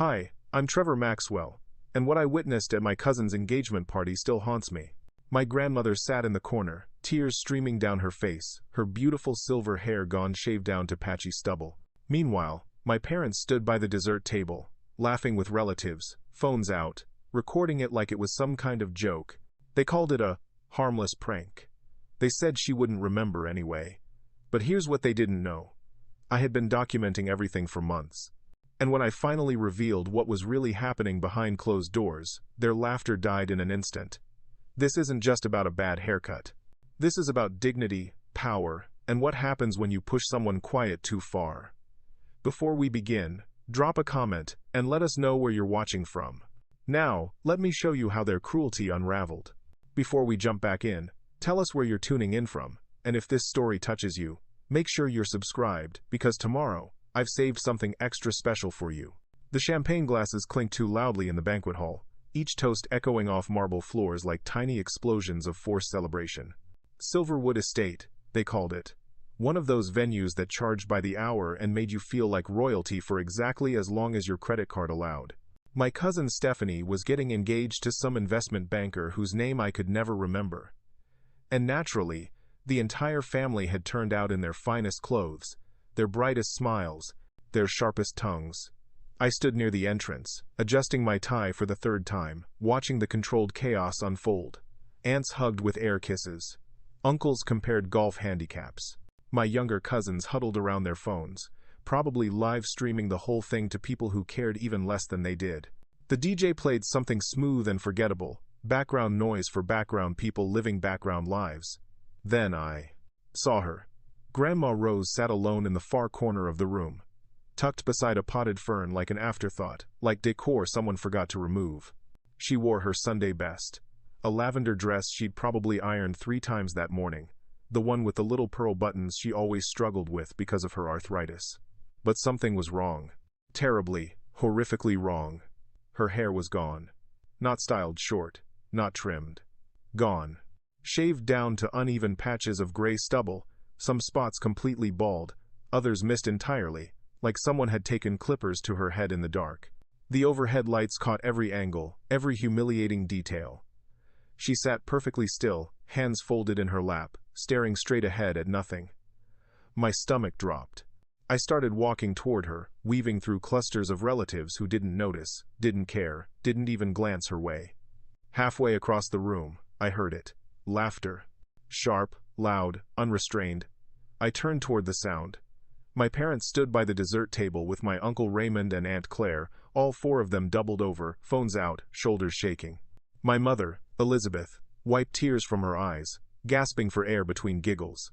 Hi, I'm Trevor Maxwell, and what I witnessed at my cousin's engagement party still haunts me. My grandmother sat in the corner, tears streaming down her face, her beautiful silver hair gone shaved down to patchy stubble. Meanwhile, my parents stood by the dessert table, laughing with relatives, phones out, recording it like it was some kind of joke. They called it a harmless prank. They said she wouldn't remember anyway. But here's what they didn't know. I had been documenting everything for months. And when I finally revealed what was really happening behind closed doors, their laughter died in an instant. This isn't just about a bad haircut. This is about dignity, power, and what happens when you push someone quiet too far. Before we begin, drop a comment and let us know where you're watching from. Now, let me show you how their cruelty unraveled. Before we jump back in, tell us where you're tuning in from, and if this story touches you, make sure you're subscribed, because tomorrow, I've saved something extra special for you. The champagne glasses clinked too loudly in the banquet hall, each toast echoing off marble floors like tiny explosions of forced celebration. Silverwood Estate, they called it. One of those venues that charged by the hour and made you feel like royalty for exactly as long as your credit card allowed. My cousin Stephanie was getting engaged to some investment banker whose name I could never remember. And naturally, the entire family had turned out in their finest clothes, their brightest smiles, their sharpest tongues. I stood near the entrance, adjusting my tie for the third time, watching the controlled chaos unfold. Aunts hugged with air kisses. Uncles compared golf handicaps. My younger cousins huddled around their phones, probably live streaming the whole thing to people who cared even less than they did. The DJ played something smooth and forgettable, background noise for background people living background lives. Then I saw her. Grandma Rose sat alone in the far corner of the room, tucked beside a potted fern like an afterthought, like decor someone forgot to remove. She wore her Sunday best, a lavender dress she'd probably ironed 3 times that morning, the one with the little pearl buttons she always struggled with because of her arthritis. But something was wrong. Terribly, horrifically wrong. Her hair was gone. Not styled short, not trimmed. Gone. Shaved down to uneven patches of gray stubble, some spots completely bald, others missed entirely, like someone had taken clippers to her head in the dark. The overhead lights caught every angle, every humiliating detail. She sat perfectly still, hands folded in her lap, staring straight ahead at nothing. My stomach dropped. I started walking toward her, weaving through clusters of relatives who didn't notice, didn't care, didn't even glance her way. Halfway across the room, I heard it. Laughter. Sharp, loud, unrestrained. I turned toward the sound. My parents stood by the dessert table with my Uncle Raymond and Aunt Claire, all 4 of them doubled over, phones out, shoulders shaking. My mother, Elizabeth, wiped tears from her eyes, gasping for air between giggles.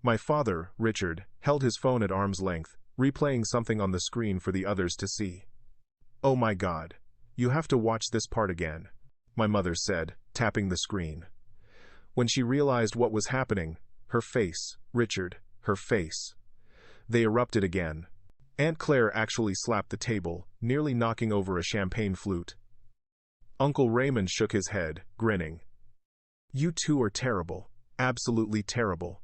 My father, Richard, held his phone at arm's length, replaying something on the screen for the others to see. "Oh my God. You have to watch this part again," my mother said, tapping the screen. When she realized what was happening, her face, Richard, her face. They erupted again. Aunt Claire actually slapped the table, nearly knocking over a champagne flute. Uncle Raymond shook his head, grinning. "You two are terrible, absolutely terrible."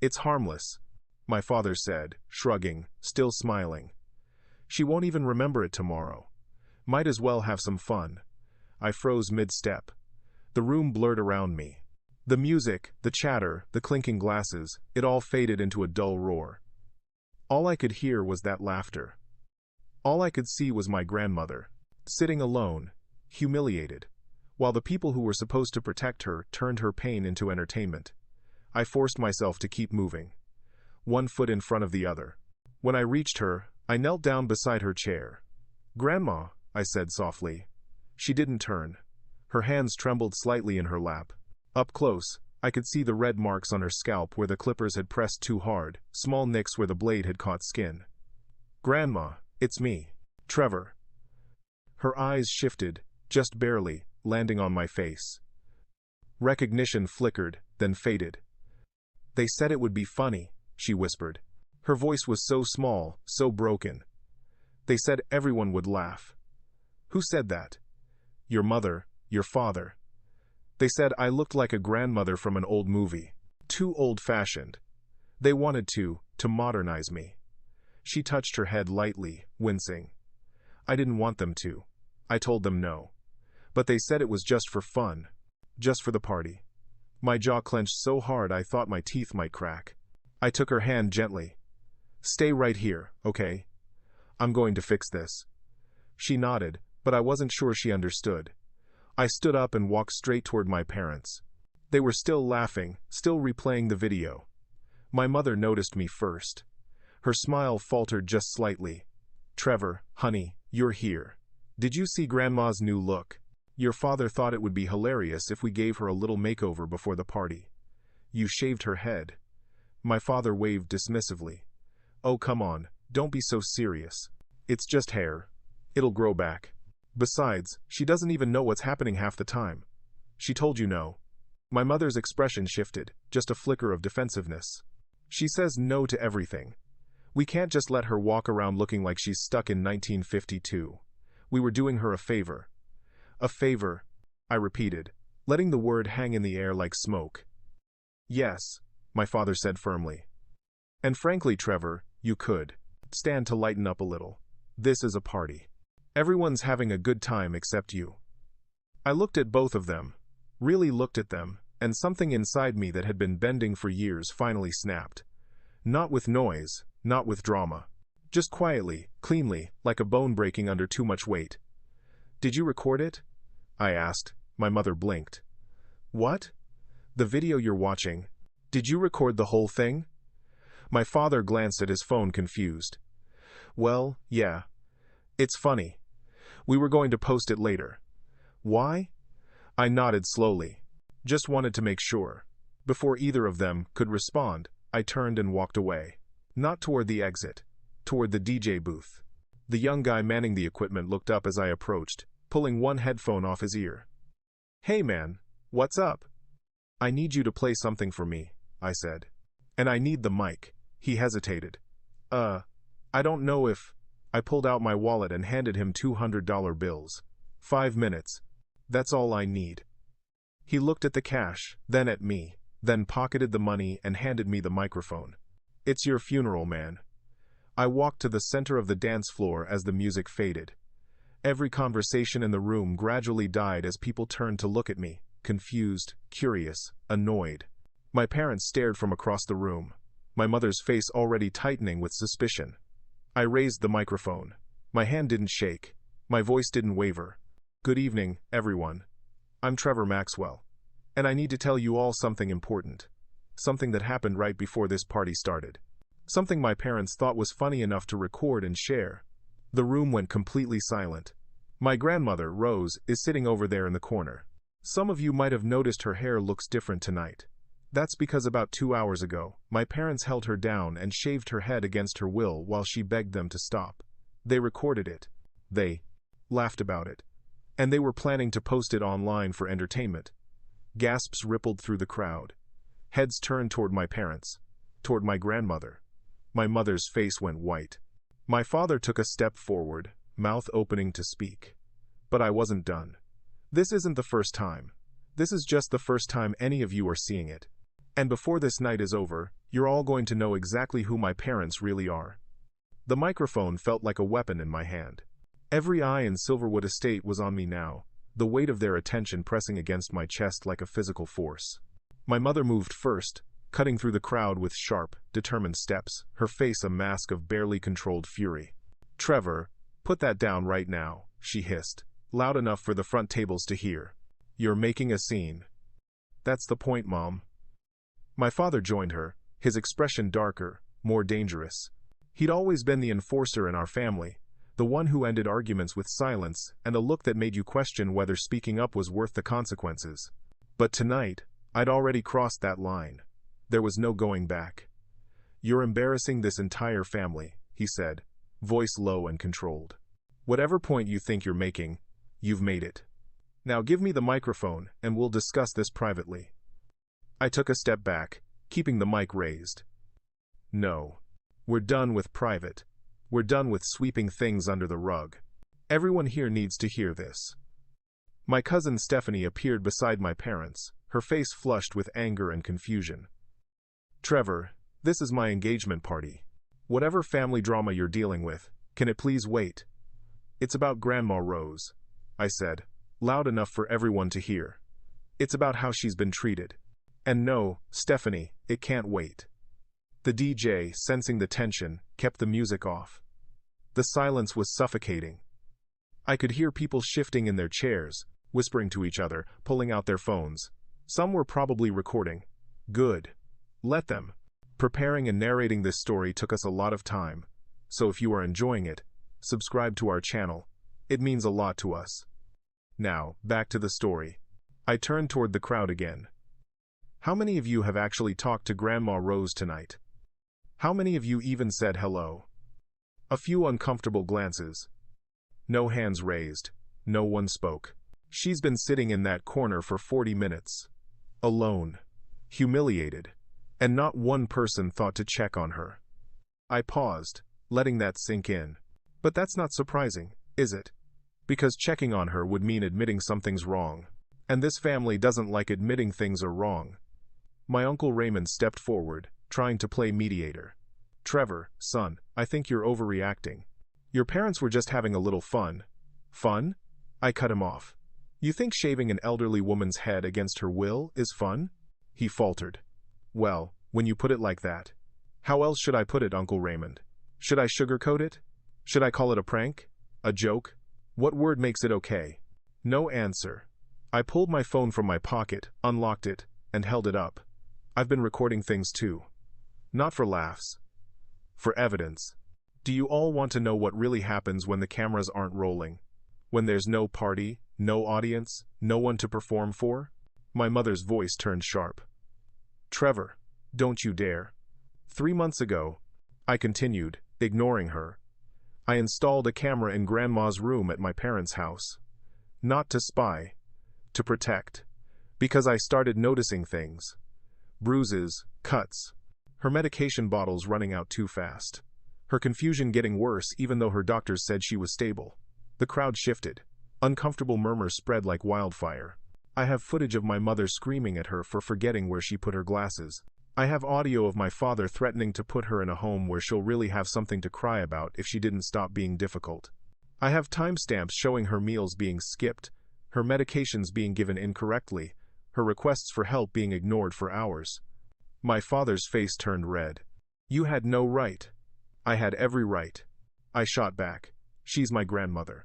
"It's harmless," my father said, shrugging, still smiling. "She won't even remember it tomorrow. Might as well have some fun." I froze mid-step. The room blurred around me. The music, the chatter, the clinking glasses, it all faded into a dull roar. All I could hear was that laughter. All I could see was my grandmother, sitting alone, humiliated, while the people who were supposed to protect her turned her pain into entertainment. I forced myself to keep moving, one foot in front of the other. When I reached her, I knelt down beside her chair. "Grandma," I said softly. She didn't turn. Her hands trembled slightly in her lap. Up close, I could see the red marks on her scalp where the clippers had pressed too hard, small nicks where the blade had caught skin. "Grandma, it's me, Trevor." Her eyes shifted, just barely, landing on my face. Recognition flickered, then faded. "They said it would be funny," she whispered. Her voice was so small, so broken. "They said everyone would laugh." "Who said that?" "Your mother, your father. They said I looked like a grandmother from an old movie. Too old-fashioned. They wanted to modernize me." She touched her head lightly, wincing. I didn't want them to. I told them no. But they said it was just for fun. Just for the party. My jaw clenched so hard I thought my teeth might crack. I took her hand gently. "Stay right here, okay? I'm going to fix this." She nodded, but I wasn't sure she understood. I stood up and walked straight toward my parents. They were still laughing, still replaying the video. My mother noticed me first. Her smile faltered just slightly. "Trevor, honey, you're here. Did you see Grandma's new look? Your father thought it would be hilarious if we gave her a little makeover before the party. You shaved her head." My father waved dismissively. "Oh, come on, don't be so serious. It's just hair. It'll grow back. Besides, she doesn't even know what's happening half the time. She told you no." My mother's expression shifted, just a flicker of defensiveness. "She says no to everything. We can't just let her walk around looking like she's stuck in 1952. We were doing her a favor." "A favor," I repeated, letting the word hang in the air like smoke. "Yes," my father said firmly. "And frankly, Trevor, you could stand to lighten up a little. This is a party. Everyone's having a good time except you." I looked at both of them, really looked at them, and something inside me that had been bending for years finally snapped. Not with noise, not with drama. Just quietly, cleanly, like a bone breaking under too much weight. "Did you record it?" I asked. My mother blinked. "What? The video you're watching. Did you record the whole thing?" My father glanced at his phone confused. "Well, yeah. It's funny. We were going to post it later." "Why?" I nodded slowly. Just wanted to make sure. Before either of them could respond, I turned and walked away. Not toward the exit. Toward the DJ booth. The young guy manning the equipment looked up as I approached, pulling one headphone off his ear. "Hey man, what's up?" "I need you to play something for me," I said. "And I need the mic." He hesitated. I don't know if..." I pulled out my wallet and handed him $200 bills. 5 minutes. That's all I need." He looked at the cash, then at me, then pocketed the money and handed me the microphone. "It's your funeral, man." I walked to the center of the dance floor as the music faded. Every conversation in the room gradually died as people turned to look at me, confused, curious, annoyed. My parents stared from across the room, my mother's face already tightening with suspicion. I raised the microphone. My hand didn't shake. My voice didn't waver. "Good evening, everyone. I'm Trevor Maxwell. And I need to tell you all something important. Something that happened right before this party started. Something my parents thought was funny enough to record and share." The room went completely silent. My grandmother, Rose, is sitting over there in the corner. Some of you might have noticed her hair looks different tonight. That's because about 2 hours ago, my parents held her down and shaved her head against her will while she begged them to stop. They recorded it. They laughed about it. And they were planning to post it online for entertainment. Gasps rippled through the crowd. Heads turned toward my parents, toward my grandmother. My mother's face went white. My father took a step forward, mouth opening to speak. But I wasn't done. "This isn't the first time. This is just the first time any of you are seeing it. And before this night is over, you're all going to know exactly who my parents really are." The microphone felt like a weapon in my hand. Every eye in Silverwood Estate was on me now, the weight of their attention pressing against my chest like a physical force. My mother moved first, cutting through the crowd with sharp, determined steps, her face a mask of barely controlled fury. "Trevor, put that down right now," she hissed, loud enough for the front tables to hear. "You're making a scene." "That's the point, Mom." My father joined her, his expression darker, more dangerous. He'd always been the enforcer in our family, the one who ended arguments with silence and a look that made you question whether speaking up was worth the consequences. But tonight, I'd already crossed that line. There was no going back. "You're embarrassing this entire family," he said, voice low and controlled. "Whatever point you think you're making, you've made it. Now give me the microphone and we'll discuss this privately." I took a step back, keeping the mic raised. "No. We're done with private. We're done with sweeping things under the rug. Everyone here needs to hear this." My cousin Stephanie appeared beside my parents, her face flushed with anger and confusion. "Trevor, this is my engagement party. Whatever family drama you're dealing with, can it please wait?" It's about Grandma Rose, I said, loud enough for everyone to hear. It's about how she's been treated. And no, Stephanie, it can't wait. The DJ, sensing the tension, kept the music off. The silence was suffocating. I could hear people shifting in their chairs, whispering to each other, pulling out their phones. Some were probably recording. Good. Let them. Preparing and narrating this story took us a lot of time, so if you are enjoying it, subscribe to our channel. It means a lot to us. Now, back to the story. I turned toward the crowd again. How many of you have actually talked to Grandma Rose tonight? How many of you even said hello? A few uncomfortable glances. No hands raised. No one spoke. She's been sitting in that corner for 40 minutes. Alone. Humiliated. And not one person thought to check on her. I paused, letting that sink in. But that's not surprising, is it? Because checking on her would mean admitting something's wrong. And this family doesn't like admitting things are wrong. My Uncle Raymond stepped forward, trying to play mediator. Trevor, son, I think you're overreacting. Your parents were just having a little fun. Fun? I cut him off. You think shaving an elderly woman's head against her will is fun? He faltered. Well, when you put it like that. How else should I put it, Uncle Raymond? Should I sugarcoat it? Should I call it a prank? A joke? What word makes it okay? No answer. I pulled my phone from my pocket, unlocked it, and held it up. I've been recording things too. Not for laughs. For evidence. Do you all want to know what really happens when the cameras aren't rolling? When there's no party, no audience, no one to perform for? My mother's voice turned sharp. Trevor, don't you dare. 3 months ago, I continued, ignoring her, I installed a camera in Grandma's room at my parents' house. Not to spy, to protect. Because I started noticing things. Bruises, cuts, her medication bottles running out too fast. Her confusion getting worse even though her doctors said she was stable. The crowd shifted. Uncomfortable murmurs spread like wildfire. I have footage of my mother screaming at her for forgetting where she put her glasses. I have audio of my father threatening to put her in a home where she'll really have something to cry about if she didn't stop being difficult. I have timestamps showing her meals being skipped, her medications being given incorrectly, her requests for help being ignored for hours. My father's face turned red. You had no right. I had every right. I shot back. She's my grandmother.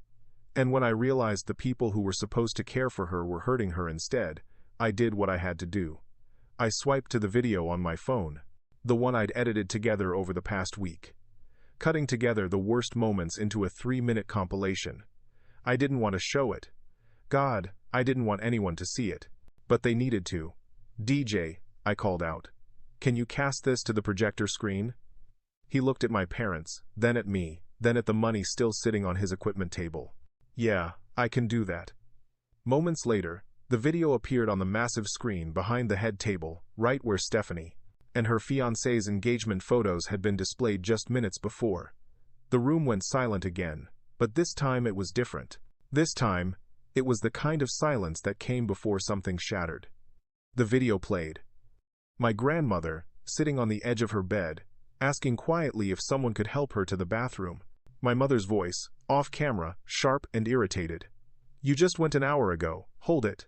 And when I realized the people who were supposed to care for her were hurting her instead, I did what I had to do. I swiped to the video on my phone, the one I'd edited together over the past week, cutting together the worst moments into a 3-minute compilation. I didn't want to show it. God, I didn't want anyone to see it. But they needed to. DJ, I called out. Can you cast this to the projector screen? He looked at my parents, then at me, then at the money still sitting on his equipment table. Yeah, I can do that. Moments later, the video appeared on the massive screen behind the head table, right where Stephanie and her fiancé's engagement photos had been displayed just minutes before. The room went silent again, but this time it was different. This time, it was the kind of silence that came before something shattered. The video played. My grandmother, sitting on the edge of her bed, asking quietly if someone could help her to the bathroom. My mother's voice, off camera, sharp and irritated. You just went an hour ago, hold it.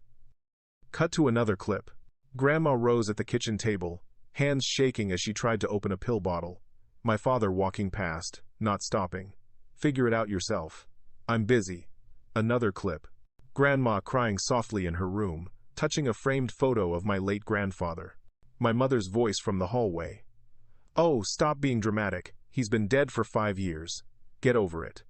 Cut to another clip. Grandma Rose at the kitchen table, hands shaking as she tried to open a pill bottle. My father walking past, not stopping. Figure it out yourself. I'm busy. Another clip. Grandma crying softly in her room, touching a framed photo of my late grandfather. My mother's voice from the hallway. Oh, stop being dramatic. He's been dead for 5 years. Get over it.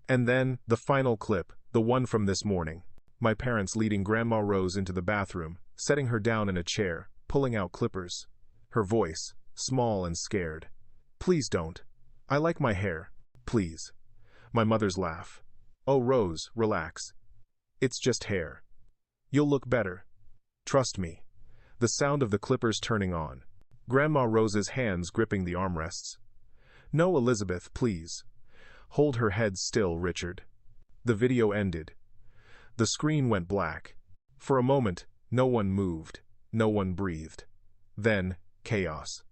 And then, the final clip, the one from this morning. My parents leading Grandma Rose into the bathroom, setting her down in a chair, pulling out clippers. Her voice, small and scared. Please don't. I like my hair. Please. My mother's laugh. Oh, Rose, relax. It's just hair. You'll look better. Trust me. The sound of the clippers turning on. Grandma Rose's hands gripping the armrests. No, Elizabeth, please. Hold her head still, Richard. The video ended. The screen went black. For a moment, no one moved. No one breathed. Then, chaos.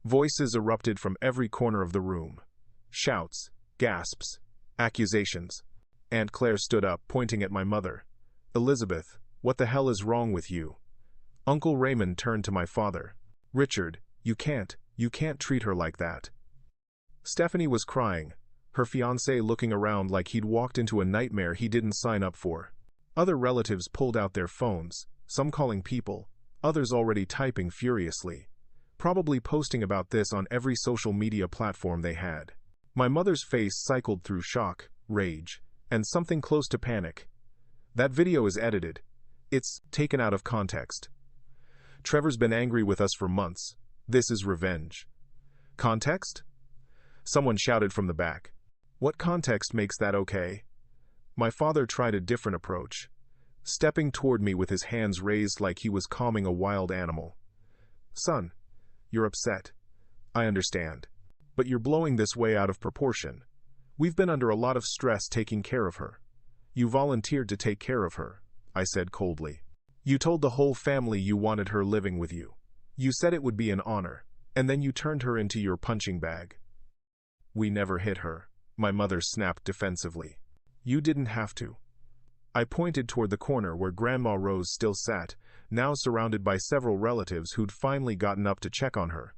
Voices erupted from every corner of the room. Shouts, gasps, accusations. Aunt Claire stood up, pointing at my mother. Elizabeth, what the hell is wrong with you? Uncle Raymond turned to my father. Richard, you can't treat her like that. Stephanie was crying, her fiancé looking around like he'd walked into a nightmare he didn't sign up for. Other relatives pulled out their phones, some calling people, others already typing furiously, probably posting about this on every social media platform they had. My mother's face cycled through shock, rage, and something close to panic. That video is edited. It's taken out of context. Trevor's been angry with us for months. This is revenge. Context? Someone shouted from the back. What context makes that okay? My father tried a different approach, stepping toward me with his hands raised like he was calming a wild animal. Son, you're upset. I understand. But you're blowing this way out of proportion. We've been under a lot of stress taking care of her. You volunteered to take care of her, I said coldly. You told the whole family you wanted her living with you. You said it would be an honor, and then you turned her into your punching bag. We never hit her, my mother snapped defensively. You didn't have to. I pointed toward the corner where Grandma Rose still sat, now surrounded by several relatives who'd finally gotten up to check on her.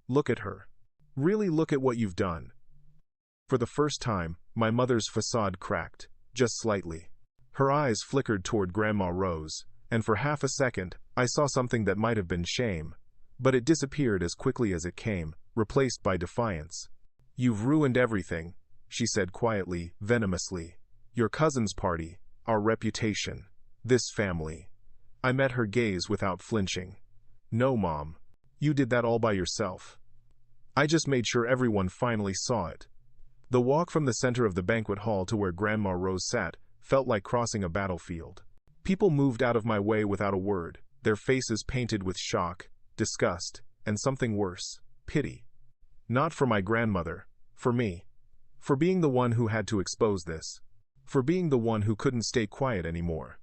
Look at her. Really look at what you've done. For the first time, my mother's facade cracked, just slightly. Her eyes flickered toward Grandma Rose, and for half a second, I saw something that might have been shame, but it disappeared as quickly as it came, replaced by defiance. You've ruined everything, she said quietly, venomously. Your cousin's party, our reputation, this family. I met her gaze without flinching. No, Mom. You did that all by yourself. I just made sure everyone finally saw it. The walk from the center of the banquet hall to where Grandma Rose sat felt like crossing a battlefield. People moved out of my way without a word, their faces painted with shock, disgust, and something worse, pity. Not for my grandmother, for me. For being the one who had to expose this. For being the one who couldn't stay quiet anymore.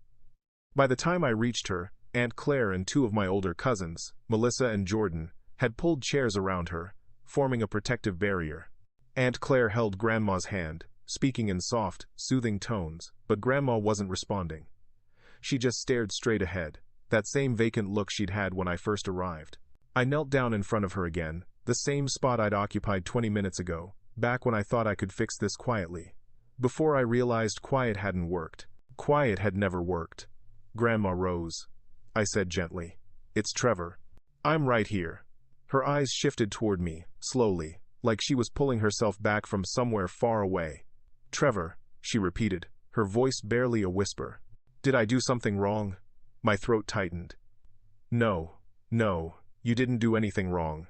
By the time I reached her, Aunt Claire and two of my older cousins, Melissa and Jordan, had pulled chairs around her, forming a protective barrier. Aunt Claire held Grandma's hand, speaking in soft, soothing tones, but Grandma wasn't responding. She just stared straight ahead, that same vacant look she'd had when I first arrived. I knelt down in front of her again, the same spot I'd occupied 20 minutes ago, back when I thought I could fix this quietly. Before I realized quiet hadn't worked. Quiet had never worked. Grandma Rose, I said gently. It's Trevor. I'm right here. Her eyes shifted toward me, slowly, like she was pulling herself back from somewhere far away. Trevor, she repeated, her voice barely a whisper. Did I do something wrong? My throat tightened. No, you didn't do anything wrong.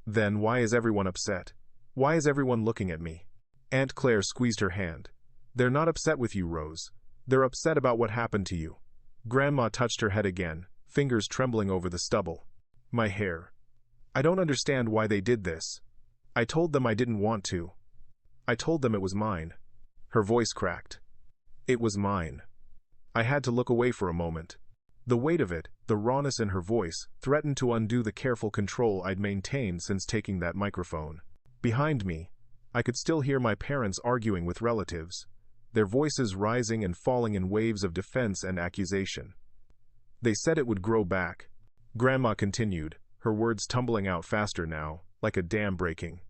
Then why is everyone upset? Why is everyone looking at me? Aunt Claire squeezed her hand. They're not upset with you, Rose. They're upset about what happened to you. Grandma touched her head again, fingers trembling over the stubble. My hair. I don't understand why they did this. I told them I didn't want to. I told them it was mine. Her voice cracked. It was mine. I had to look away for a moment. The weight of it, the rawness in her voice, threatened to undo the careful control I'd maintained since taking that microphone. Behind me, I could still hear my parents arguing with relatives, their voices rising and falling in waves of defense and accusation. They said it would grow back. Grandma continued, her words tumbling out faster now, like a dam breaking.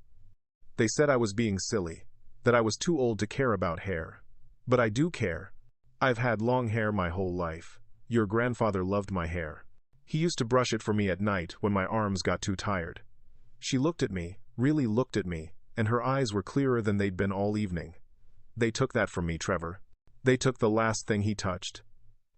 They said I was being silly, that I was too old to care about hair. But I do care. I've had long hair my whole life. Your grandfather loved my hair. He used to brush it for me at night when my arms got too tired. She looked at me, really looked at me, and her eyes were clearer than they'd been all evening. They took that from me, Trevor. They took the last thing he touched.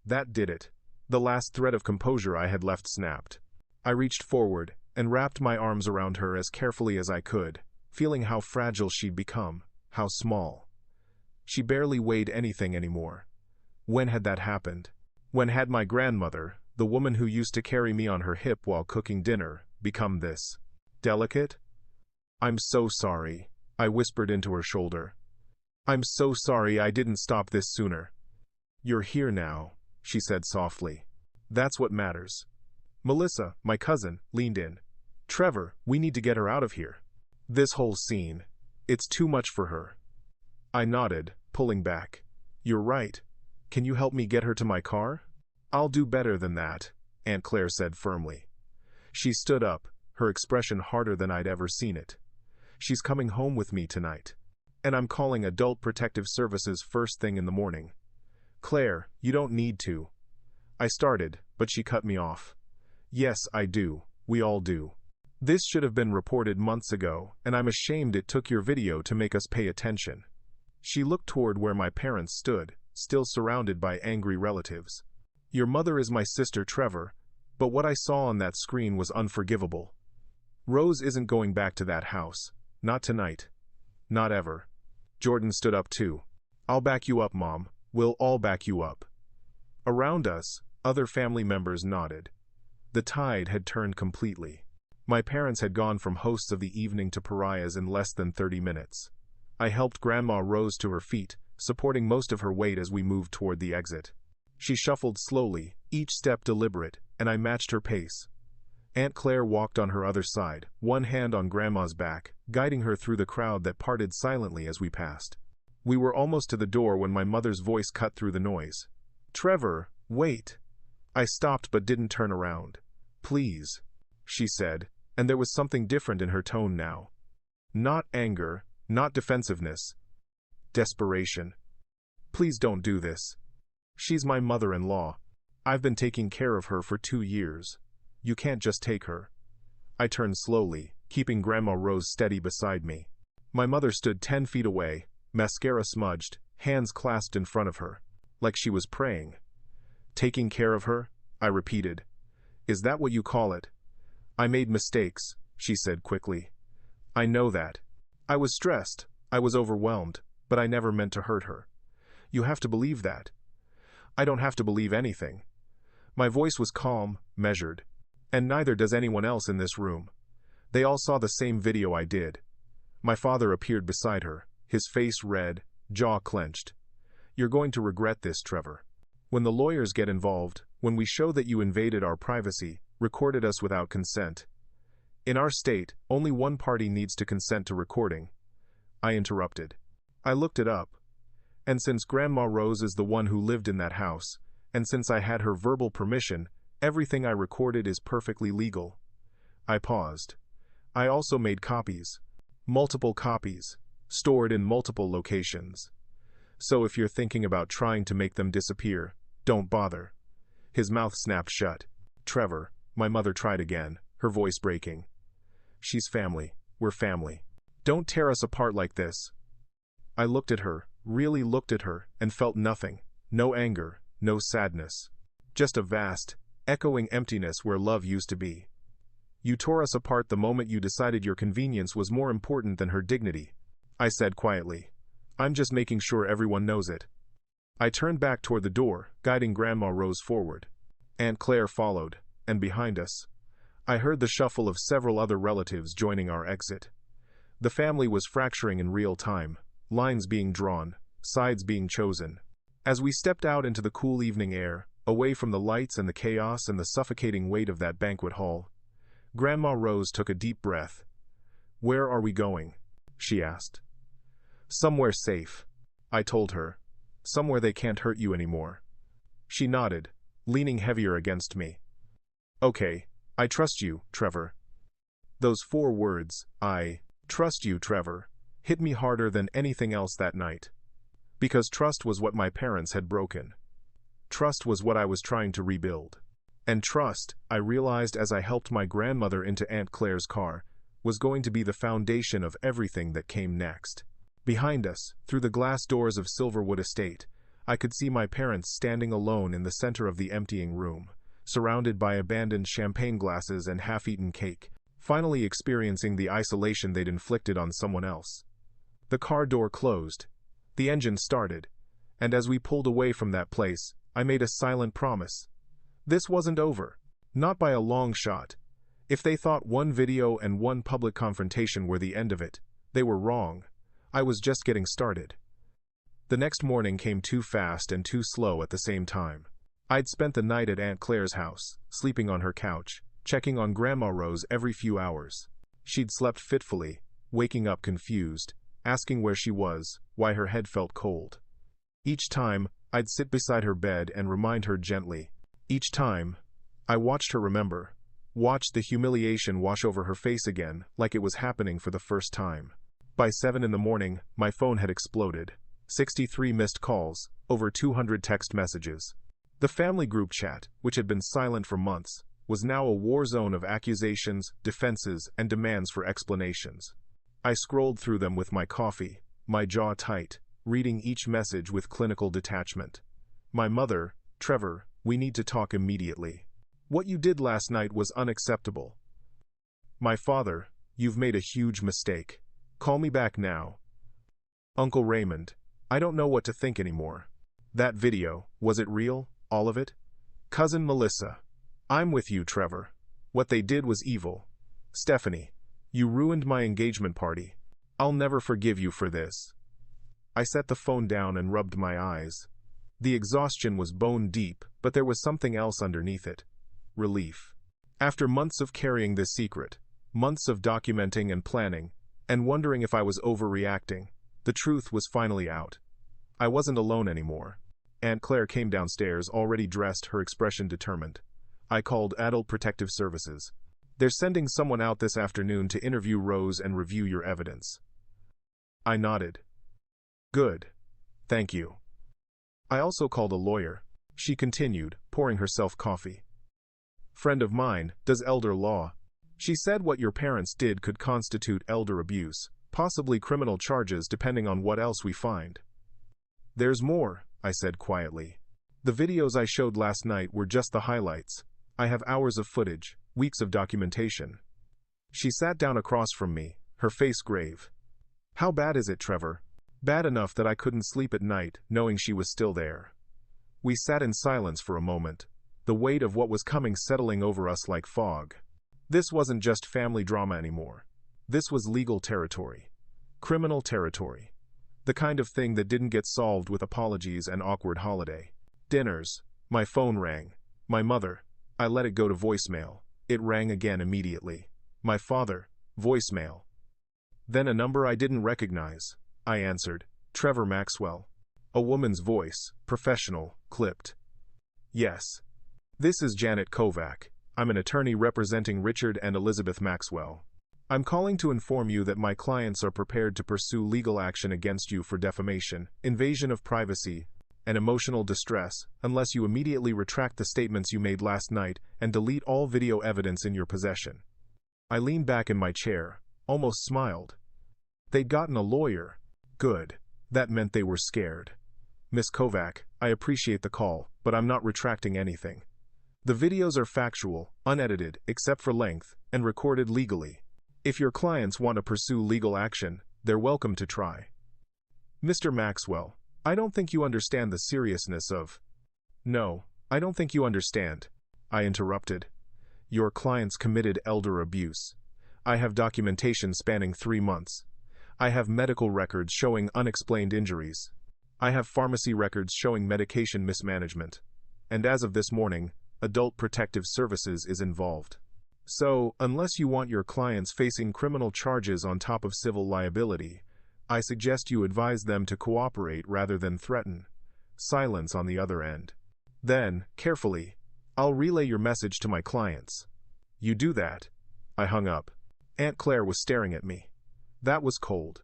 That did it. The last thread of composure I had left snapped. I reached forward and wrapped my arms around her as carefully as I could, feeling how fragile she'd become, how small. She barely weighed anything anymore. When had that happened? When had my grandmother, the woman who used to carry me on her hip while cooking dinner, become this? Delicate? I'm so sorry, I whispered into her shoulder. I'm so sorry I didn't stop this sooner. You're here now, she said softly. That's what matters. Melissa, my cousin, leaned in. Trevor, we need to get her out of here. This whole scene, it's too much for her. I nodded, pulling back. You're right. Can you help me get her to my car? I'll do better than that, Aunt Claire said firmly. She stood up, her expression harder than I'd ever seen it. She's coming home with me tonight. And I'm calling Adult Protective Services first thing in the morning. Claire, you don't need to. I started, but she cut me off. Yes, I do. We all do. This should have been reported months ago, and I'm ashamed it took your video to make us pay attention. She looked toward where my parents stood, still surrounded by angry relatives. Your mother is my sister Trevor, but what I saw on that screen was unforgivable. Rose isn't going back to that house. Not tonight. Not ever. Jordan stood up too. I'll back you up, Mom. We'll all back you up. Around us, other family members nodded. The tide had turned completely. My parents had gone from hosts of the evening to pariahs in less than 30 minutes. I helped Grandma Rose to her feet, supporting most of her weight as we moved toward the exit. She shuffled slowly, each step deliberate, and I matched her pace. Aunt Claire walked on her other side, one hand on Grandma's back, guiding her through the crowd that parted silently as we passed. We were almost to the door when my mother's voice cut through the noise. Trevor, wait. I stopped but didn't turn around. Please, she said, and there was something different in her tone now. Not anger, not defensiveness. Desperation. Please don't do this. She's my mother-in-law. I've been taking care of her for 2 years. You can't just take her. I turned slowly, keeping Grandma Rose steady beside me. My mother stood 10 feet away, mascara smudged, hands clasped in front of her, like she was praying. Taking care of her? I repeated. Is that what you call it? I made mistakes, she said quickly. I know that. I was stressed, I was overwhelmed, but I never meant to hurt her. You have to believe that. I don't have to believe anything. My voice was calm, measured. And neither does anyone else in this room. They all saw the same video I did. My father appeared beside her, his face red, jaw clenched. You're going to regret this, Trevor. When the lawyers get involved, when we show that you invaded our privacy, recorded us without consent. In our state, only one party needs to consent to recording. I interrupted. I looked it up. And since Grandma Rose is the one who lived in that house, and since I had her verbal permission, everything I recorded is perfectly legal. I paused. I also made copies. Multiple copies. Stored in multiple locations. So if you're thinking about trying to make them disappear, don't bother. His mouth snapped shut. Trevor, my mother tried again, her voice breaking. She's family. We're family. Don't tear us apart like this. I looked at her, really looked at her, and felt nothing. No anger, no sadness. Just a vast, echoing emptiness where love used to be. You tore us apart the moment you decided your convenience was more important than her dignity, I said quietly. I'm just making sure everyone knows it. I turned back toward the door, guiding Grandma Rose forward. Aunt Claire followed, and behind us, I heard the shuffle of several other relatives joining our exit. The family was fracturing in real time, lines being drawn, sides being chosen. As we stepped out into the cool evening air, away from the lights and the chaos and the suffocating weight of that banquet hall, Grandma Rose took a deep breath. Where are we going? She asked. Somewhere safe, I told her. Somewhere they can't hurt you anymore. She nodded, leaning heavier against me. Okay, I trust you, Trevor. Those 4 words, I trust you, Trevor, hit me harder than anything else that night. Because trust was what my parents had broken. Trust was what I was trying to rebuild. And trust, I realized as I helped my grandmother into Aunt Claire's car, was going to be the foundation of everything that came next. Behind us, through the glass doors of Silverwood Estate, I could see my parents standing alone in the center of the emptying room, surrounded by abandoned champagne glasses and half-eaten cake, finally experiencing the isolation they'd inflicted on someone else. The car door closed. The engine started. And as we pulled away from that place, I made a silent promise. This wasn't over. Not by a long shot. If they thought one video and one public confrontation were the end of it, they were wrong. I was just getting started. The next morning came too fast and too slow at the same time. I'd spent the night at Aunt Claire's house, sleeping on her couch, checking on Grandma Rose every few hours. She'd slept fitfully, waking up confused, asking where she was, why her head felt cold. Each time, I'd sit beside her bed and remind her gently. Each time, I watched her remember, watched the humiliation wash over her face again like it was happening for the first time. By 7 in the morning, my phone had exploded. 63 missed calls, over 200 text messages. The family group chat, which had been silent for months, was now a war zone of accusations, defenses, and demands for explanations. I scrolled through them with my coffee, my jaw tight, reading each message with clinical detachment. My mother, Trevor, we need to talk immediately. What you did last night was unacceptable. My father, you've made a huge mistake. Call me back now. Uncle Raymond, I don't know what to think anymore. That video, was it real, all of it? Cousin Melissa, I'm with you, Trevor. What they did was evil. Stephanie, you ruined my engagement party. I'll never forgive you for this. I set the phone down and rubbed my eyes. The exhaustion was bone deep, but there was something else underneath it. Relief. After months of carrying this secret, months of documenting and planning, and wondering if I was overreacting, the truth was finally out. I wasn't alone anymore. Aunt Claire came downstairs, already dressed, her expression determined. I called Adult Protective Services. They're sending someone out this afternoon to interview Rose and review your evidence. I nodded. Good. Thank you. I also called a lawyer. She continued, pouring herself coffee. Friend of mine, does elder law. She said what your parents did could constitute elder abuse, possibly criminal charges depending on what else we find. There's more, I said quietly. The videos I showed last night were just the highlights. I have hours of footage, weeks of documentation. She sat down across from me, her face grave. How bad is it, Trevor? Bad enough that I couldn't sleep at night, knowing she was still there. We sat in silence for a moment, the weight of what was coming settling over us like fog. This wasn't just family drama anymore. This was legal territory. Criminal territory. The kind of thing that didn't get solved with apologies and awkward holiday dinners. My phone rang. My mother. I let it go to voicemail. It rang again immediately. My father. Voicemail. Then a number I didn't recognize. I answered. Trevor Maxwell. A woman's voice, professional, clipped. Yes. This is Janet Kovac. I'm an attorney representing Richard and Elizabeth Maxwell. I'm calling to inform you that my clients are prepared to pursue legal action against you for defamation, invasion of privacy, and emotional distress, unless you immediately retract the statements you made last night and delete all video evidence in your possession. I leaned back in my chair, almost smiled. They'd gotten a lawyer. Good. That meant they were scared. Miss Kovac, I appreciate the call, but I'm not retracting anything. The videos are factual, unedited, except for length, and recorded legally. If your clients want to pursue legal action, they're welcome to try. Mr. Maxwell, I don't think you understand the seriousness of... No, I don't think you understand, I interrupted. Your clients committed elder abuse. I have documentation spanning 3 months. I have medical records showing unexplained injuries. I have pharmacy records showing medication mismanagement. And as of this morning, Adult Protective Services is involved. So, unless you want your clients facing criminal charges on top of civil liability, I suggest you advise them to cooperate rather than threaten. Silence on the other end. Then, carefully, I'll relay your message to my clients. You do that. I hung up. Aunt Claire was staring at me. That was cold.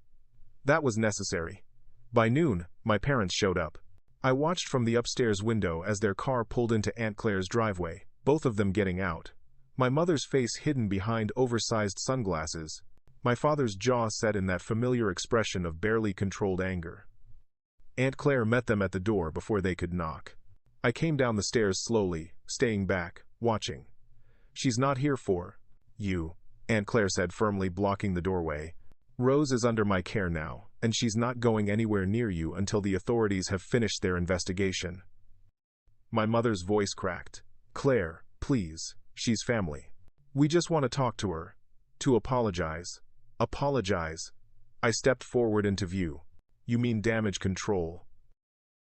That was necessary. By noon, my parents showed up. I watched from the upstairs window as their car pulled into Aunt Claire's driveway, both of them getting out. My mother's face hidden behind oversized sunglasses. My father's jaw set in that familiar expression of barely controlled anger. Aunt Claire met them at the door before they could knock. I came down the stairs slowly, staying back, watching. She's not here for you, Aunt Claire said firmly, blocking the doorway. Rose is under my care now, and she's not going anywhere near you until the authorities have finished their investigation. My mother's voice cracked. Claire, please, she's family. We just want to talk to her. To apologize. Apologize. I stepped forward into view. You mean damage control?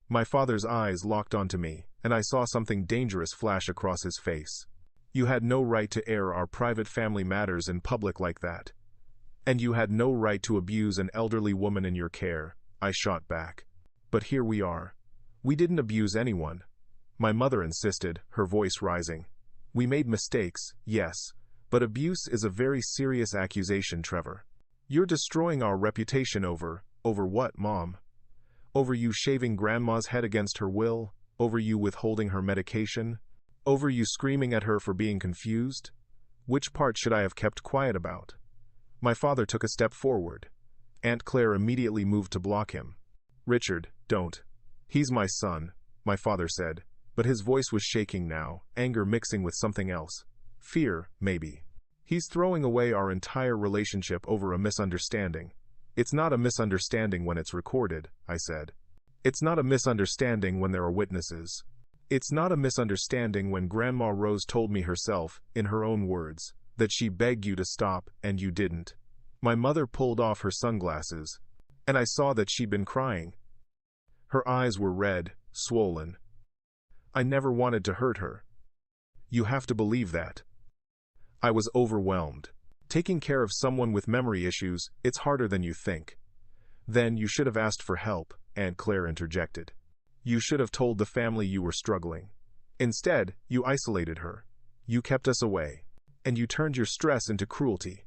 My father's eyes locked onto me, and I saw something dangerous flash across his face. You had no right to air our private family matters in public like that. And you had no right to abuse an elderly woman in your care, I shot back. But here we are, We didn't abuse anyone. My mother insisted, her voice rising. We made mistakes, yes, but abuse is a very serious accusation, Trevor. You're destroying our reputation over what, Mom? Over you shaving Grandma's head against her will? Over you withholding her medication? Over you screaming at her for being confused? Which part should I have kept quiet about? My father took a step forward. Aunt Claire immediately moved to block him. Richard, don't. He's my son, my father said, but his voice was shaking now, anger mixing with something else. Fear, maybe. He's throwing away our entire relationship over a misunderstanding. It's not a misunderstanding when it's recorded, I said. It's not a misunderstanding when there are witnesses. It's not a misunderstanding when Grandma Rose told me herself, in her own words, that she begged you to stop and you didn't. My mother pulled off her sunglasses, and I saw that she'd been crying. Her eyes were red, swollen. I never wanted to hurt her. You have to believe that. I was overwhelmed. Taking care of someone with memory issues, it's harder than you think. Then you should have asked for help, Aunt Claire interjected. You should have told the family you were struggling. Instead, you isolated her. You kept us away. And you turned your stress into cruelty.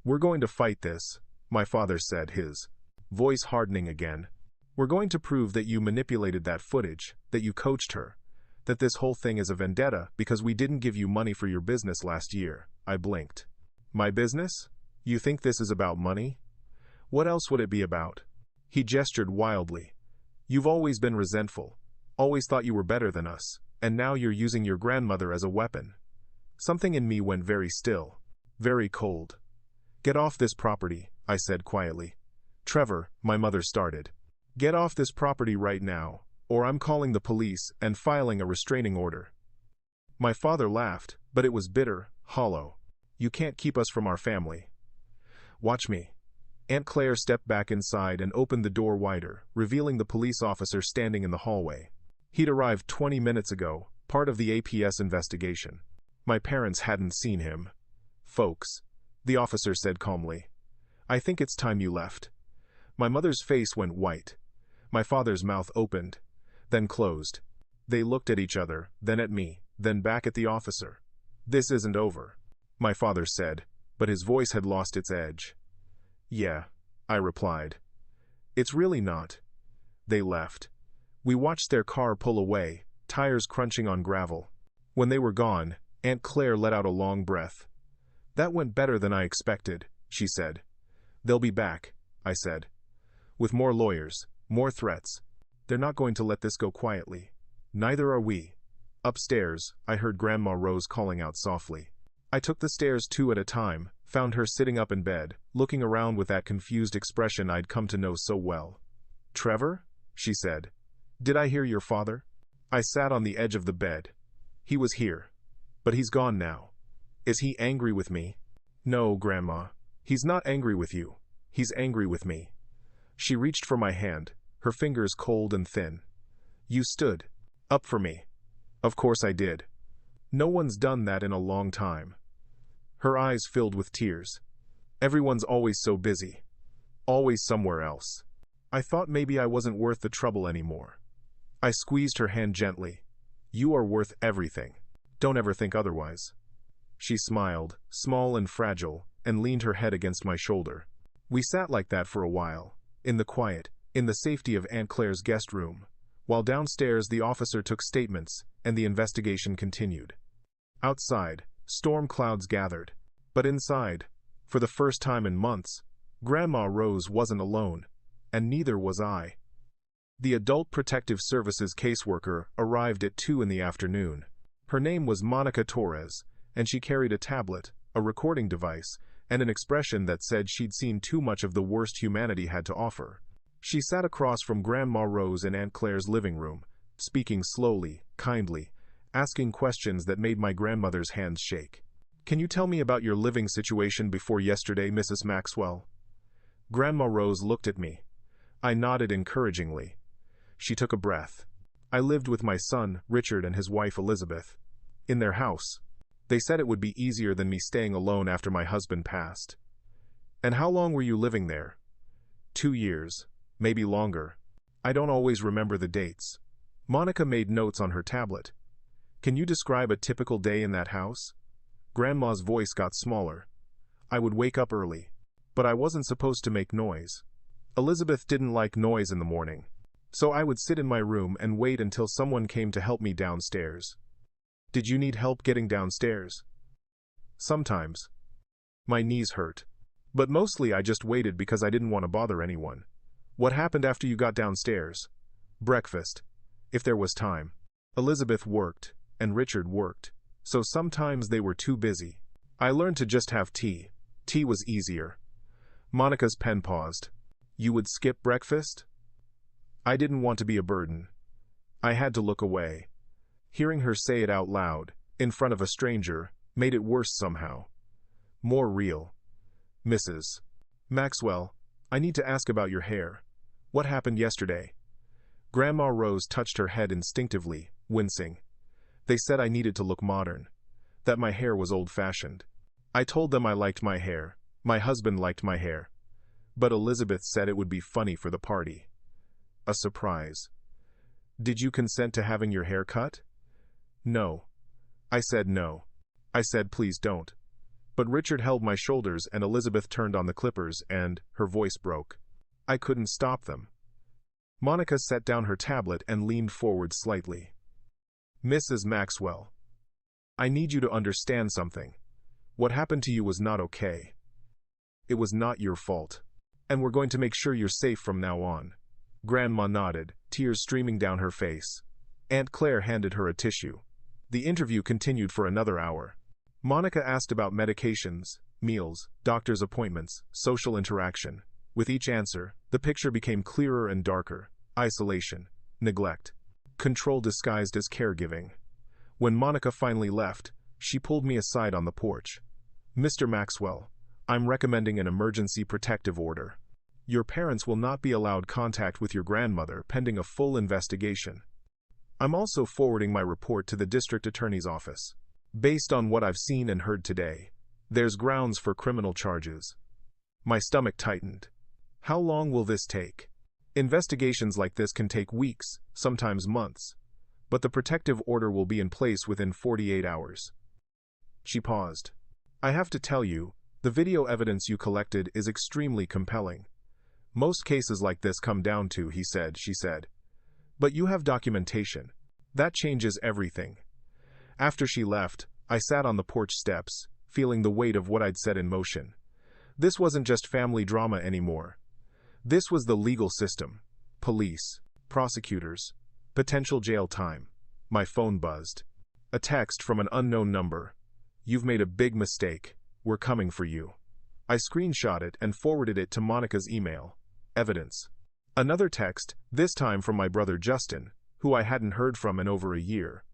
We're going to fight this, my father said, his voice hardening again. We're going to prove that you manipulated that footage, that you coached her, that this whole thing is a vendetta because we didn't give you money for your business last year. I blinked. My business? You think this is about money? What else would it be about? He gestured wildly. You've always been resentful, always thought you were better than us, and now you're using your grandmother as a weapon. Something in me went very still, very cold. Get off this property, I said quietly. Trevor, my mother started. Get off this property right now, or I'm calling the police and filing a restraining order. My father laughed, but it was bitter, hollow. You can't keep us from our family. Watch me. Aunt Claire stepped back inside and opened the door wider, revealing the police officer standing in the hallway. He'd arrived 20 minutes ago, part of the APS investigation. My parents hadn't seen him. Folks, the officer said calmly, I think it's time you left. My mother's face went white. My father's mouth opened, then closed. They looked at each other, then at me, then back at the officer. This isn't over, my father said, but his voice had lost its edge. Yeah, I replied. It's really not. They left. We watched their car pull away, tires crunching on gravel. When they were gone, Aunt Claire let out a long breath. That went better than I expected, she said. They'll be back, I said. With more lawyers, more threats. They're not going to let this go quietly. Neither are we. Upstairs, I heard Grandma Rose calling out softly. I took the stairs 2 at a time, found her sitting up in bed, looking around with that confused expression I'd come to know so well. Trevor? She said. Did I hear your father? I sat on the edge of the bed. He was here. But he's gone now. Is he angry with me? No, Grandma. He's not angry with you. He's angry with me. She reached for my hand, her fingers cold and thin. You stood up for me. Of course I did. No one's done that in a long time. Her eyes filled with tears. Everyone's always so busy. Always somewhere else. I thought maybe I wasn't worth the trouble anymore. I squeezed her hand gently. You are worth everything. Don't ever think otherwise. She smiled, small and fragile, and leaned her head against my shoulder. We sat like that for a while, in the quiet, in the safety of Aunt Claire's guest room, while downstairs the officer took statements and the investigation continued. Outside, storm clouds gathered, but inside, for the first time in months, Grandma Rose wasn't alone, and neither was I. The Adult Protective Services caseworker arrived at 2 in the afternoon. Her name was Monica Torres, and she carried a tablet, a recording device, and an expression that said she'd seen too much of the worst humanity had to offer. She sat across from Grandma Rose in Aunt Claire's living room, speaking slowly, kindly, asking questions that made my grandmother's hands shake. Can you tell me about your living situation before yesterday, Mrs. Maxwell? Grandma Rose looked at me. I nodded encouragingly. She took a breath. I lived with my son, Richard, and his wife, Elizabeth. In their house. They said it would be easier than me staying alone after my husband passed. And how long were you living there? 2 years, maybe longer. I don't always remember the dates. Monica made notes on her tablet. Can you describe a typical day in that house? Grandma's voice got smaller. I would wake up early. But I wasn't supposed to make noise. Elizabeth didn't like noise in the morning. So I would sit in my room and wait until someone came to help me downstairs. Did you need help getting downstairs? Sometimes. My knees hurt. But mostly I just waited because I didn't want to bother anyone. What happened after you got downstairs? Breakfast. If there was time. Elizabeth worked, and Richard worked. So sometimes they were too busy. I learned to just have tea. Tea was easier. Monica's pen paused. You would skip breakfast? I didn't want to be a burden. I had to look away. Hearing her say it out loud, in front of a stranger, made it worse somehow. More real. Mrs. Maxwell, I need to ask about your hair. What happened yesterday? Grandma Rose touched her head instinctively, wincing. They said I needed to look modern. That my hair was old-fashioned. I told them I liked my hair. My husband liked my hair. But Elizabeth said it would be funny for the party. A surprise. Did you consent to having your hair cut? No. I said no. I said please don't. But Richard held my shoulders and Elizabeth turned on the clippers and her voice broke. I couldn't stop them. Monica set down her tablet and leaned forward slightly. Mrs. Maxwell, I need you to understand something. What happened to you was not okay. It was not your fault. And we're going to make sure you're safe from now on. Grandma nodded, tears streaming down her face. Aunt Claire handed her a tissue. The interview continued for another hour. Monica asked about medications, meals, doctor's appointments, social interaction. With each answer, the picture became clearer and darker. Isolation, neglect, control disguised as caregiving. When Monica finally left, she pulled me aside on the porch. Mr. Maxwell, I'm recommending an emergency protective order. Your parents will not be allowed contact with your grandmother pending a full investigation. I'm also forwarding my report to the district attorney's office. Based on what I've seen and heard today, there's grounds for criminal charges. My stomach tightened. How long will this take? Investigations like this can take weeks, sometimes months. But the protective order will be in place within 48 hours. She paused. I have to tell you, the video evidence you collected is extremely compelling. Most cases like this come down to, she said. But you have documentation. That changes everything. After she left, I sat on the porch steps, feeling the weight of what I'd set in motion. This wasn't just family drama anymore. This was the legal system. Police, prosecutors, potential jail time. My phone buzzed. A text from an unknown number. You've made a big mistake. We're coming for you. I screenshot it and forwarded it to Monica's email. Evidence. Another text, this time from my brother Justin, who I hadn't heard from in over a year.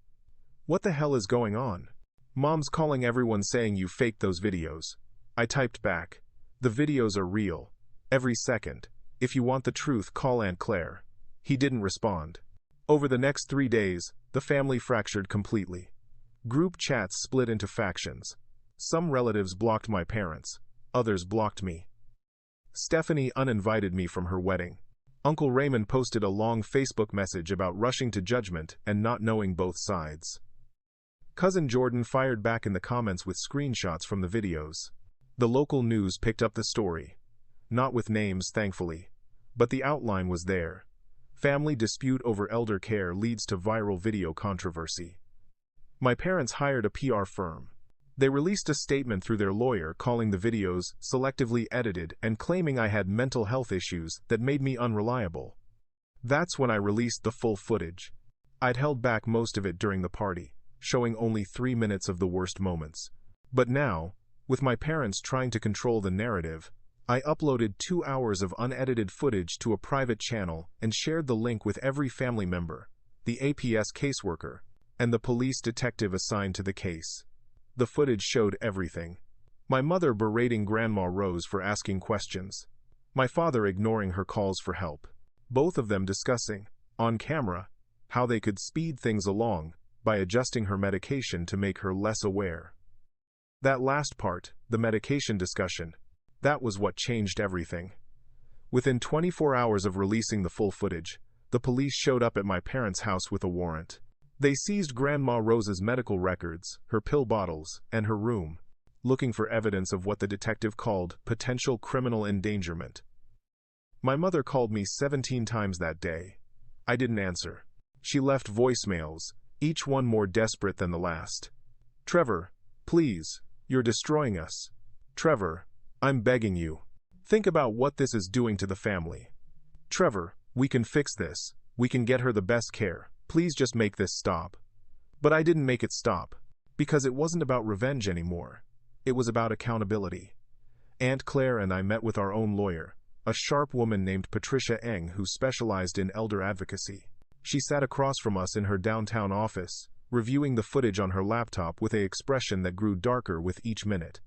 What the hell is going on? Mom's calling everyone saying you faked those videos. I typed back. The videos are real. Every second. If you want the truth, call Aunt Claire. He didn't respond. Over the next 3 days, the family fractured completely. Group chats split into factions. Some relatives blocked my parents. Others blocked me. Stephanie uninvited me from her wedding. Uncle Raymond posted a long Facebook message about rushing to judgment and not knowing both sides. Cousin Jordan fired back in the comments with screenshots from the videos. The local news picked up the story. Not with names, thankfully. But the outline was there. Family dispute over elder care leads to viral video controversy. My parents hired a PR firm. They released a statement through their lawyer calling the videos selectively edited and claiming I had mental health issues that made me unreliable. That's when I released the full footage. I'd held back most of it during the party, showing only 3 minutes of the worst moments. But now, with my parents trying to control the narrative, I uploaded 2 hours of unedited footage to a private channel and shared the link with every family member, the APS caseworker, and the police detective assigned to the case. The footage showed everything. My mother berating Grandma Rose for asking questions. My father ignoring her calls for help. Both of them discussing, on camera, how they could speed things along by adjusting her medication to make her less aware. That last part, the medication discussion, that was what changed everything. Within 24 hours of releasing the full footage, the police showed up at my parents' house with a warrant. They seized Grandma Rose's medical records, her pill bottles, and her room, looking for evidence of what the detective called potential criminal endangerment. My mother called me 17 times that day. I didn't answer. She left voicemails, each one more desperate than the last. Trevor, please, you're destroying us. Trevor, I'm begging you. Think about what this is doing to the family. Trevor, we can fix this. We can get her the best care. Please just make this stop. But I didn't make it stop, because it wasn't about revenge anymore. It was about accountability. Aunt Claire and I met with our own lawyer, a sharp woman named Patricia Eng who specialized in elder advocacy. She sat across from us in her downtown office, reviewing the footage on her laptop with an expression that grew darker with each minute.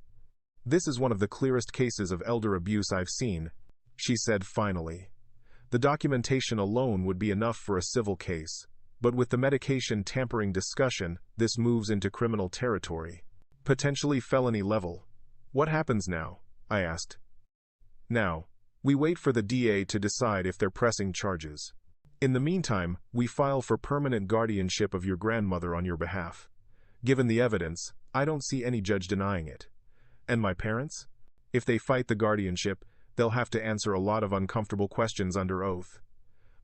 This is one of the clearest cases of elder abuse I've seen, she said finally. The documentation alone would be enough for a civil case, but with the medication tampering discussion, this moves into criminal territory. Potentially felony level. What happens now? I asked. Now, we wait for the DA to decide if they're pressing charges. In the meantime, we file for permanent guardianship of your grandmother on your behalf. Given the evidence, I don't see any judge denying it. And my parents? If they fight the guardianship, they'll have to answer a lot of uncomfortable questions under oath.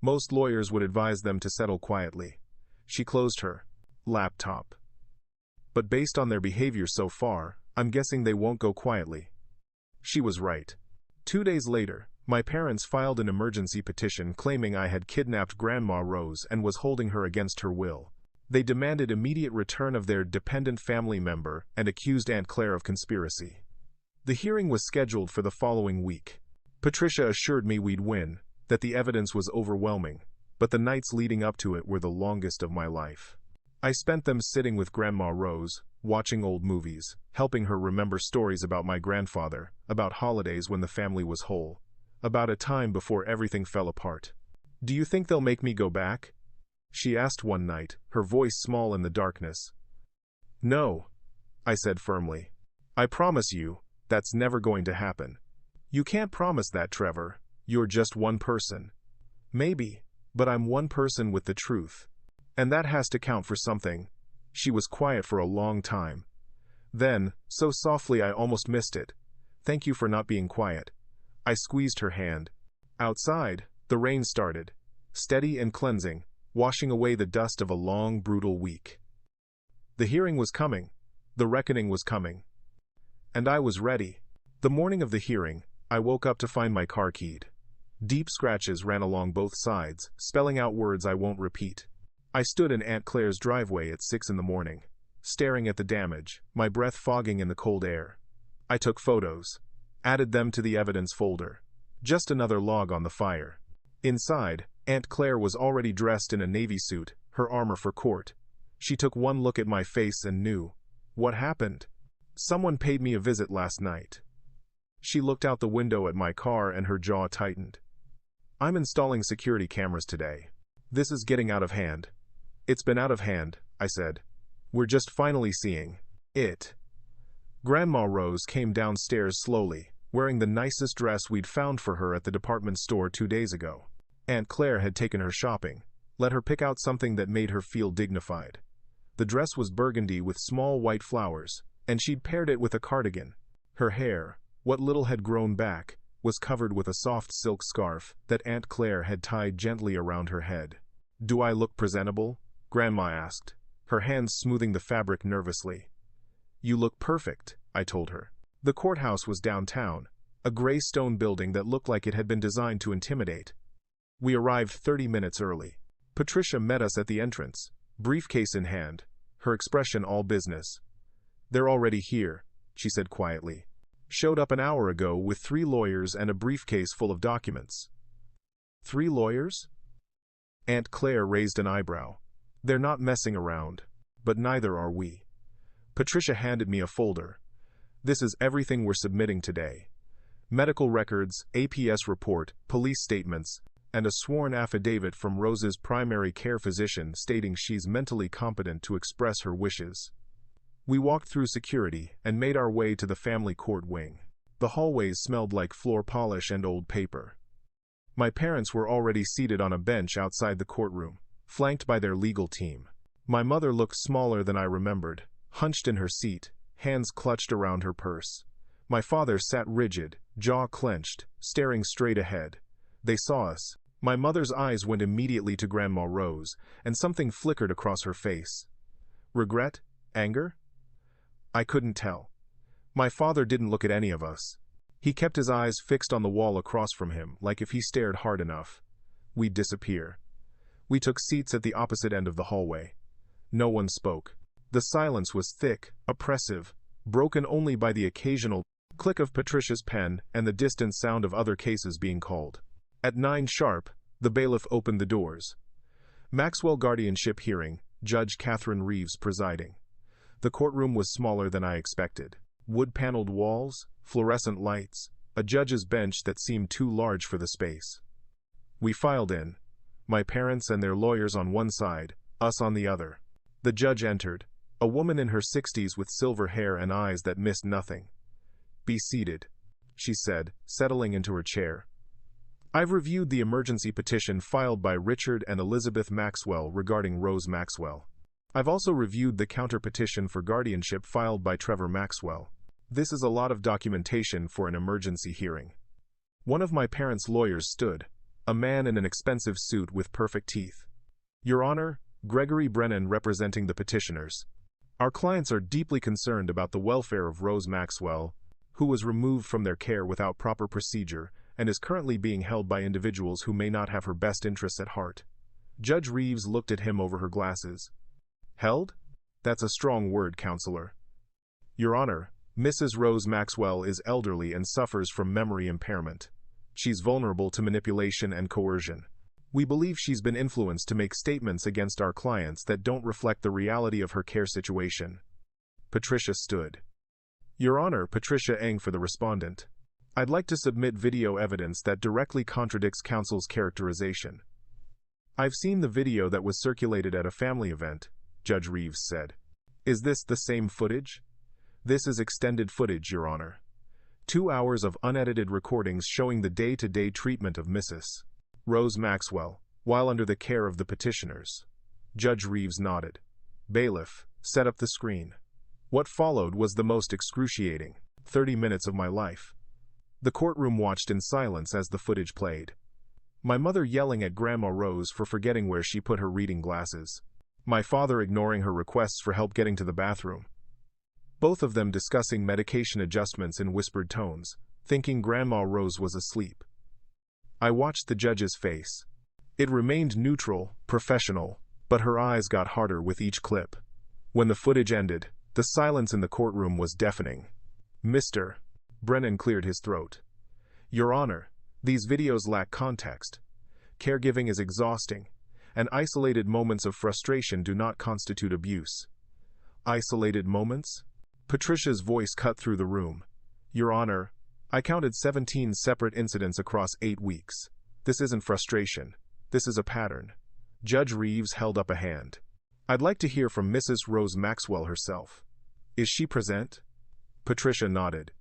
Most lawyers would advise them to settle quietly. She closed her laptop. But based on their behavior so far, I'm guessing they won't go quietly. She was right. 2 days later, my parents filed an emergency petition claiming I had kidnapped Grandma Rose and was holding her against her will. They demanded immediate return of their dependent family member and accused Aunt Claire of conspiracy. The hearing was scheduled for the following week. Patricia assured me we'd win, that the evidence was overwhelming, but the nights leading up to it were the longest of my life. I spent them sitting with Grandma Rose, watching old movies, helping her remember stories about my grandfather, about holidays when the family was whole, about a time before everything fell apart. Do you think they'll make me go back? She asked one night, her voice small in the darkness. No, I said firmly. I promise you, that's never going to happen. You can't promise that, Trevor. You're just one person. Maybe, but I'm one person with the truth. And that has to count for something. She was quiet for a long time. Then, so softly I almost missed it. Thank you for not being quiet. I squeezed her hand. Outside, the rain started, steady and cleansing, washing away the dust of a long, brutal week. The hearing was coming. The reckoning was coming. And I was ready. The morning of the hearing, I woke up to find my car keyed. Deep scratches ran along both sides, spelling out words I won't repeat. I stood in Aunt Claire's driveway at 6 in the morning, staring at the damage, my breath fogging in the cold air. I took photos, added them to the evidence folder. Just another log on the fire. Inside, Aunt Claire was already dressed in a navy suit, her armor for court. She took one look at my face and knew. What happened? Someone paid me a visit last night. She looked out the window at my car and her jaw tightened. I'm installing security cameras today. This is getting out of hand. It's been out of hand, I said. We're just finally seeing it. Grandma Rose came downstairs slowly, wearing the nicest dress we'd found for her at the department store 2 days ago. Aunt Claire had taken her shopping, let her pick out something that made her feel dignified. The dress was burgundy with small white flowers, and she'd paired it with a cardigan. Her hair, what little had grown back, was covered with a soft silk scarf that Aunt Claire had tied gently around her head. Do I look presentable? Grandma asked, her hands smoothing the fabric nervously. You look perfect, I told her. The courthouse was downtown, a gray stone building that looked like it had been designed to intimidate. We arrived 30 minutes early. Patricia met us at the entrance, briefcase in hand, her expression all business. They're already here, she said quietly. Showed up an hour ago with 3 lawyers and a briefcase full of documents. 3 lawyers? Aunt Claire raised an eyebrow. They're not messing around, but neither are we. Patricia handed me a folder. This is everything we're submitting today. Medical records, APS report, police statements, and a sworn affidavit from Rose's primary care physician stating she's mentally competent to express her wishes. We walked through security and made our way to the family court wing. The hallways smelled like floor polish and old paper. My parents were already seated on a bench outside the courtroom, flanked by their legal team. My mother looked smaller than I remembered, hunched in her seat, hands clutched around her purse. My father sat rigid, jaw clenched, staring straight ahead. They saw us. My mother's eyes went immediately to Grandma Rose, and something flickered across her face. Regret? Anger? I couldn't tell. My father didn't look at any of us. He kept his eyes fixed on the wall across from him, like if he stared hard enough, we'd disappear. We took seats at the opposite end of the hallway. No one spoke. The silence was thick, oppressive, broken only by the occasional click of Patricia's pen and the distant sound of other cases being called. At 9 sharp, the bailiff opened the doors. Maxwell guardianship hearing, Judge Catherine Reeves presiding. The courtroom was smaller than I expected. Wood-paneled walls, fluorescent lights, a judge's bench that seemed too large for the space. We filed in, my parents and their lawyers on one side, us on the other. The judge entered, a woman in her 60s with silver hair and eyes that missed nothing. "Be seated," she said, settling into her chair. "I've reviewed the emergency petition filed by Richard and Elizabeth Maxwell regarding Rose Maxwell. I've also reviewed the counter-petition for guardianship filed by Trevor Maxwell. This is a lot of documentation for an emergency hearing." One of my parents' lawyers stood, a man in an expensive suit with perfect teeth. "Your Honor, Gregory Brennan representing the petitioners. Our clients are deeply concerned about the welfare of Rose Maxwell, who was removed from their care without proper procedure and is currently being held by individuals who may not have her best interests at heart." Judge Reeves looked at him over her glasses. "Held? That's a strong word, Counselor." "Your Honor, Mrs. Rose Maxwell is elderly and suffers from memory impairment. She's vulnerable to manipulation and coercion. We believe she's been influenced to make statements against our clients that don't reflect the reality of her care situation." Patricia stood. "Your Honor," Patricia Eng for the respondent. "I'd like to submit video evidence that directly contradicts counsel's characterization." "I've seen the video that was circulated at a family event," Judge Reeves said. "Is this the same footage?" "This is extended footage, Your Honor. 2 hours of unedited recordings showing the day-to-day treatment of Mrs. Rose Maxwell, while under the care of the petitioners." Judge Reeves nodded. "Bailiff, set up the screen." What followed was the most excruciating 30 minutes of my life. The courtroom watched in silence as the footage played. My mother yelling at Grandma Rose for forgetting where she put her reading glasses. My father ignoring her requests for help getting to the bathroom. Both of them discussing medication adjustments in whispered tones, thinking Grandma Rose was asleep. I watched the judge's face. It remained neutral, professional, but her eyes got harder with each clip. When the footage ended, the silence in the courtroom was deafening. "Mr. Brennan cleared his throat. "Your Honor, these videos lack context. Caregiving is exhausting, and isolated moments of frustration do not constitute abuse." "Isolated moments?" Patricia's voice cut through the room. "Your Honor, I counted 17 separate incidents across 8 weeks. This isn't frustration. This is a pattern." Judge Reeves held up a hand. "I'd like to hear from Mrs. Rose Maxwell herself. Is she present?" Patricia nodded.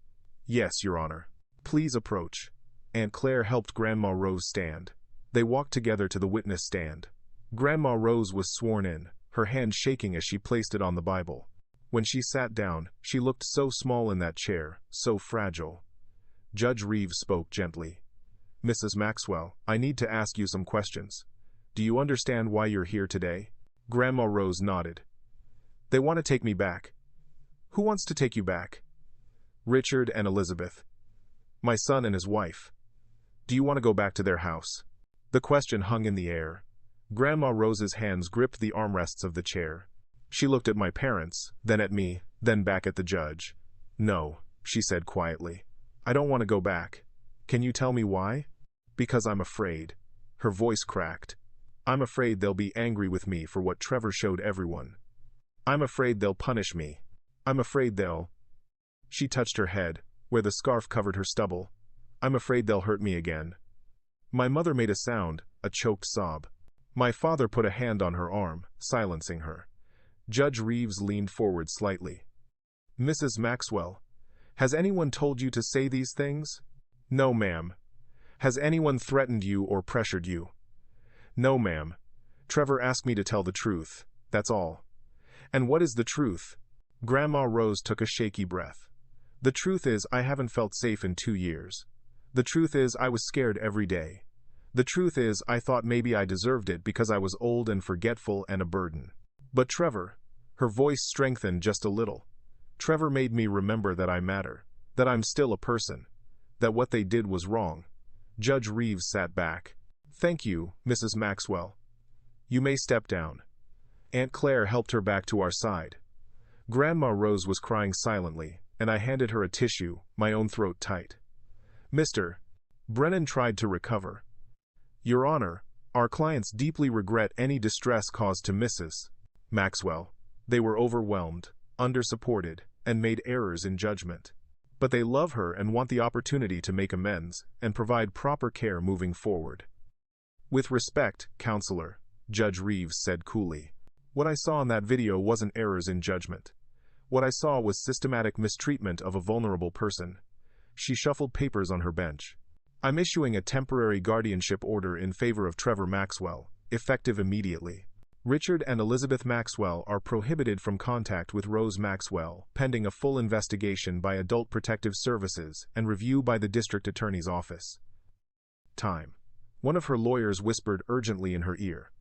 "Yes, Your Honor. Please approach." Aunt Claire helped Grandma Rose stand. They walked together to the witness stand. Grandma Rose was sworn in, her hand shaking as she placed it on the Bible. When she sat down, she looked so small in that chair, so fragile. Judge Reeves spoke gently. "Mrs. Maxwell, I need to ask you some questions. Do you understand why you're here today?" Grandma Rose nodded. "They want to take me back." "Who wants to take you back?" "Richard and Elizabeth. My son and his wife. Do you want to go back to their house?" The question hung in the air. Grandma Rose's hands gripped the armrests of the chair. She looked at my parents, then at me, then back at the judge. "No," she said quietly. "I don't want to go back. Can you tell me why?" "Because I'm afraid." Her voice cracked. "I'm afraid they'll be angry with me for what Trevor showed everyone. I'm afraid they'll punish me. I'm afraid they'll..." She touched her head, where the scarf covered her stubble. "I'm afraid they'll hurt me again." My mother made a sound, a choked sob. My father put a hand on her arm, silencing her. Judge Reeves leaned forward slightly. "Mrs. Maxwell, has anyone told you to say these things?" "No, ma'am." Has anyone threatened you or pressured you? No, ma'am. Trevor asked me to tell the truth, that's all. And what is the truth? Grandma Rose took a shaky breath. The truth is I haven't felt safe in 2 years. The truth is I was scared every day. The truth is I thought maybe I deserved it because I was old and forgetful and a burden. But Trevor, her voice strengthened just a little. Trevor made me remember that I matter, that I'm still a person, that what they did was wrong. Judge Reeves sat back. Thank you, Mrs. Maxwell. You may step down. Aunt Claire helped her back to our side. Grandma Rose was crying silently, and I handed her a tissue, my own throat tight. Mr. Brennan tried to recover. Your Honor, our clients deeply regret any distress caused to Mrs. Maxwell. They were overwhelmed, undersupported, and made errors in judgment. But they love her and want the opportunity to make amends and provide proper care moving forward. With respect, Counselor, Judge Reeves said coolly. What I saw in that video wasn't errors in judgment. What I saw was systematic mistreatment of a vulnerable person. She shuffled papers on her bench. I'm issuing a temporary guardianship order in favor of Trevor Maxwell, effective immediately. Richard and Elizabeth Maxwell are prohibited from contact with Rose Maxwell, pending a full investigation by Adult Protective Services and review by the District Attorney's Office. Time. One of her lawyers whispered urgently in her ear.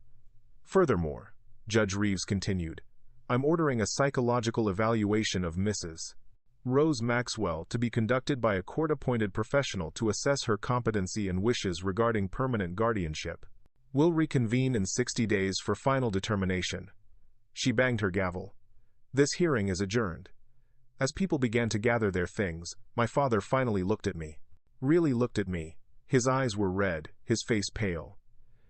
Furthermore, Judge Reeves continued, I'm ordering a psychological evaluation of Mrs. Rose Maxwell to be conducted by a court-appointed professional to assess her competency and wishes regarding permanent guardianship. We'll reconvene in 60 days for final determination. She banged her gavel. This hearing is adjourned. As people began to gather their things, my father finally looked at me. Really looked at me. His eyes were red, his face pale.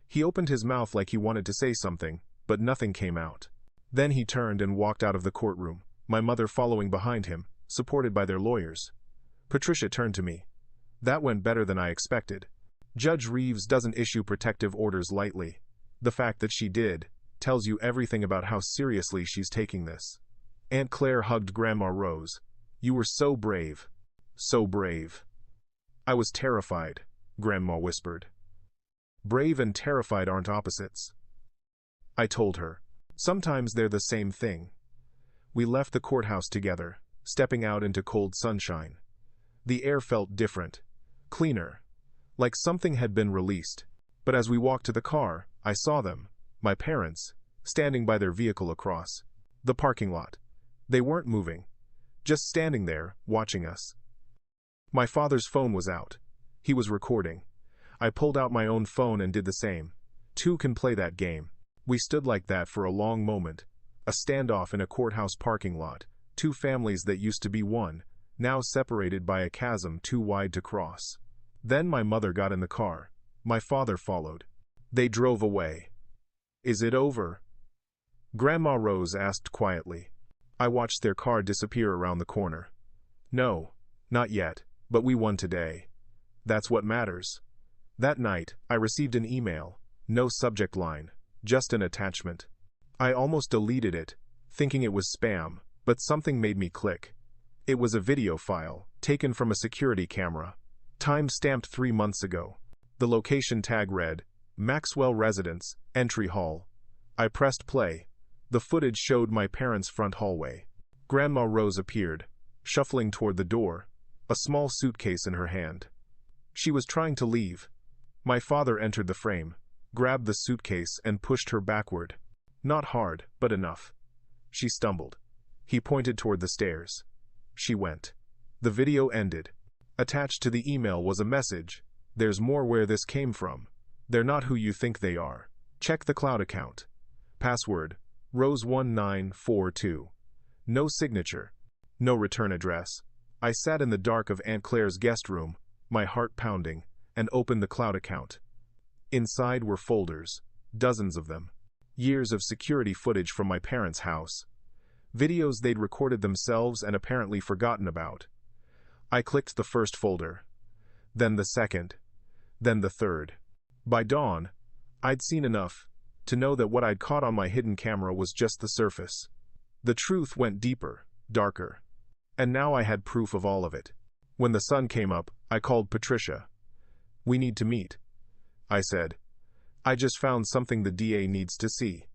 He opened his mouth like he wanted to say something, but nothing came out. Then he turned and walked out of the courtroom, my mother following behind him, supported by their lawyers. Patricia turned to me. That went better than I expected. Judge Reeves doesn't issue protective orders lightly. The fact that she did tells you everything about how seriously she's taking this. Aunt Claire hugged Grandma Rose. You were so brave. So brave. I was terrified, Grandma whispered. Brave and terrified aren't opposites. I told her. Sometimes they're the same thing. We left the courthouse together, stepping out into cold sunshine. The air felt different, cleaner, like something had been released. But as we walked to the car, I saw them, my parents, standing by their vehicle across the parking lot. They weren't moving, just standing there, watching us. My father's phone was out. He was recording. I pulled out my own phone and did the same. Two can play that game. We stood like that for a long moment, a standoff in a courthouse parking lot. Two families that used to be one, now separated by a chasm too wide to cross. Then my mother got in the car. My father followed. They drove away. Is it over? Grandma Rose asked quietly. I watched their car disappear around the corner. No, not yet, but we won today. That's what matters. That night, I received an email, no subject line, just an attachment. I almost deleted it, thinking it was spam. But something made me click. It was a video file, taken from a security camera. Time-stamped 3 months ago. The location tag read, Maxwell Residence, Entry Hall. I pressed play. The footage showed my parents' front hallway. Grandma Rose appeared, shuffling toward the door, a small suitcase in her hand. She was trying to leave. My father entered the frame, grabbed the suitcase and pushed her backward. Not hard, but enough. She stumbled. He pointed toward the stairs. She went. The video ended. Attached to the email was a message. There's more where this came from. They're not who you think they are. Check the cloud account. Password, Rose1942. No signature. No return address. I sat in the dark of Aunt Claire's guest room, my heart pounding, and opened the cloud account. Inside were folders, dozens of them. Years of security footage from my parents' house. Videos they'd recorded themselves and apparently forgotten about. I clicked the first folder. Then the second. Then the third. By dawn, I'd seen enough to know that what I'd caught on my hidden camera was just the surface. The truth went deeper, darker. And now I had proof of all of it. When the sun came up, I called Patricia. We need to meet, I said. I just found something the DA needs to see.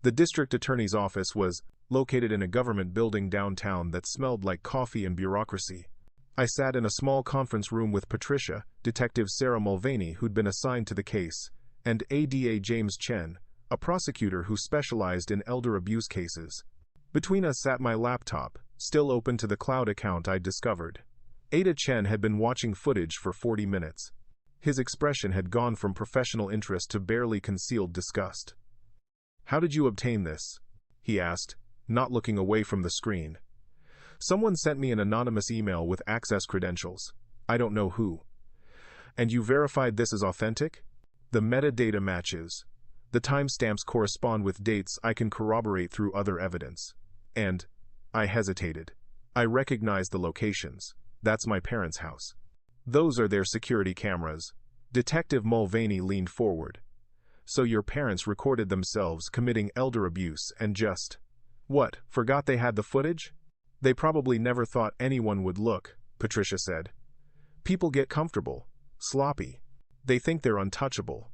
The district attorney's office was located in a government building downtown that smelled like coffee and bureaucracy. I sat in a small conference room with Patricia, Detective Sarah Mulvaney, who'd been assigned to the case, and ADA James Chen, a prosecutor who specialized in elder abuse cases. Between us sat my laptop, still open to the cloud account I'd discovered. Ada Chen had been watching footage for 40 minutes. His expression had gone from professional interest to barely concealed disgust. "How did you obtain this?" he asked, not looking away from the screen. "Someone sent me an anonymous email with access credentials. I don't know who." "And you verified this as authentic?" "The metadata matches. The timestamps correspond with dates I can corroborate through other evidence. And," I hesitated, "I recognize the locations. That's my parents' house." "Those are their security cameras." Detective Mulvaney leaned forward. "So your parents recorded themselves committing elder abuse and just, what, forgot they had the footage?" "They probably never thought anyone would look," Patricia said. "People get comfortable, sloppy. They think they're untouchable."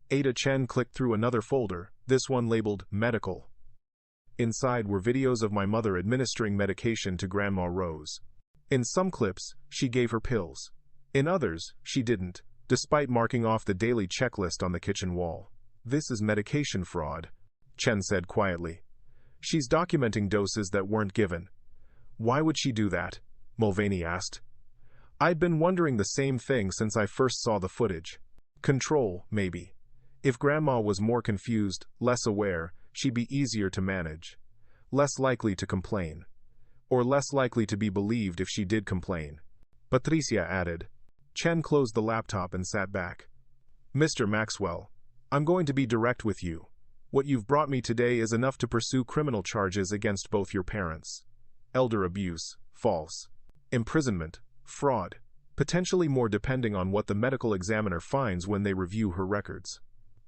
Ada Chen clicked through another folder, this one labeled Medical. Inside were videos of my mother administering medication to Grandma Rose. In some clips, she gave her pills. In others, she didn't, despite marking off the daily checklist on the kitchen wall. "This is medication fraud," Chen said quietly. "She's documenting doses that weren't given." "Why would she do that?" Mulvaney asked. "I'd been wondering the same thing since I first saw the footage. Control, maybe. If Grandma was more confused, less aware, she'd be easier to manage. Less likely to complain. Or less likely to be believed if she did complain," Patricia added. Chen closed the laptop and sat back. "Mr. Maxwell, I'm going to be direct with you. What you've brought me today is enough to pursue criminal charges against both your parents. Elder abuse, false. Imprisonment, fraud. Potentially more depending on what the medical examiner finds when they review her records."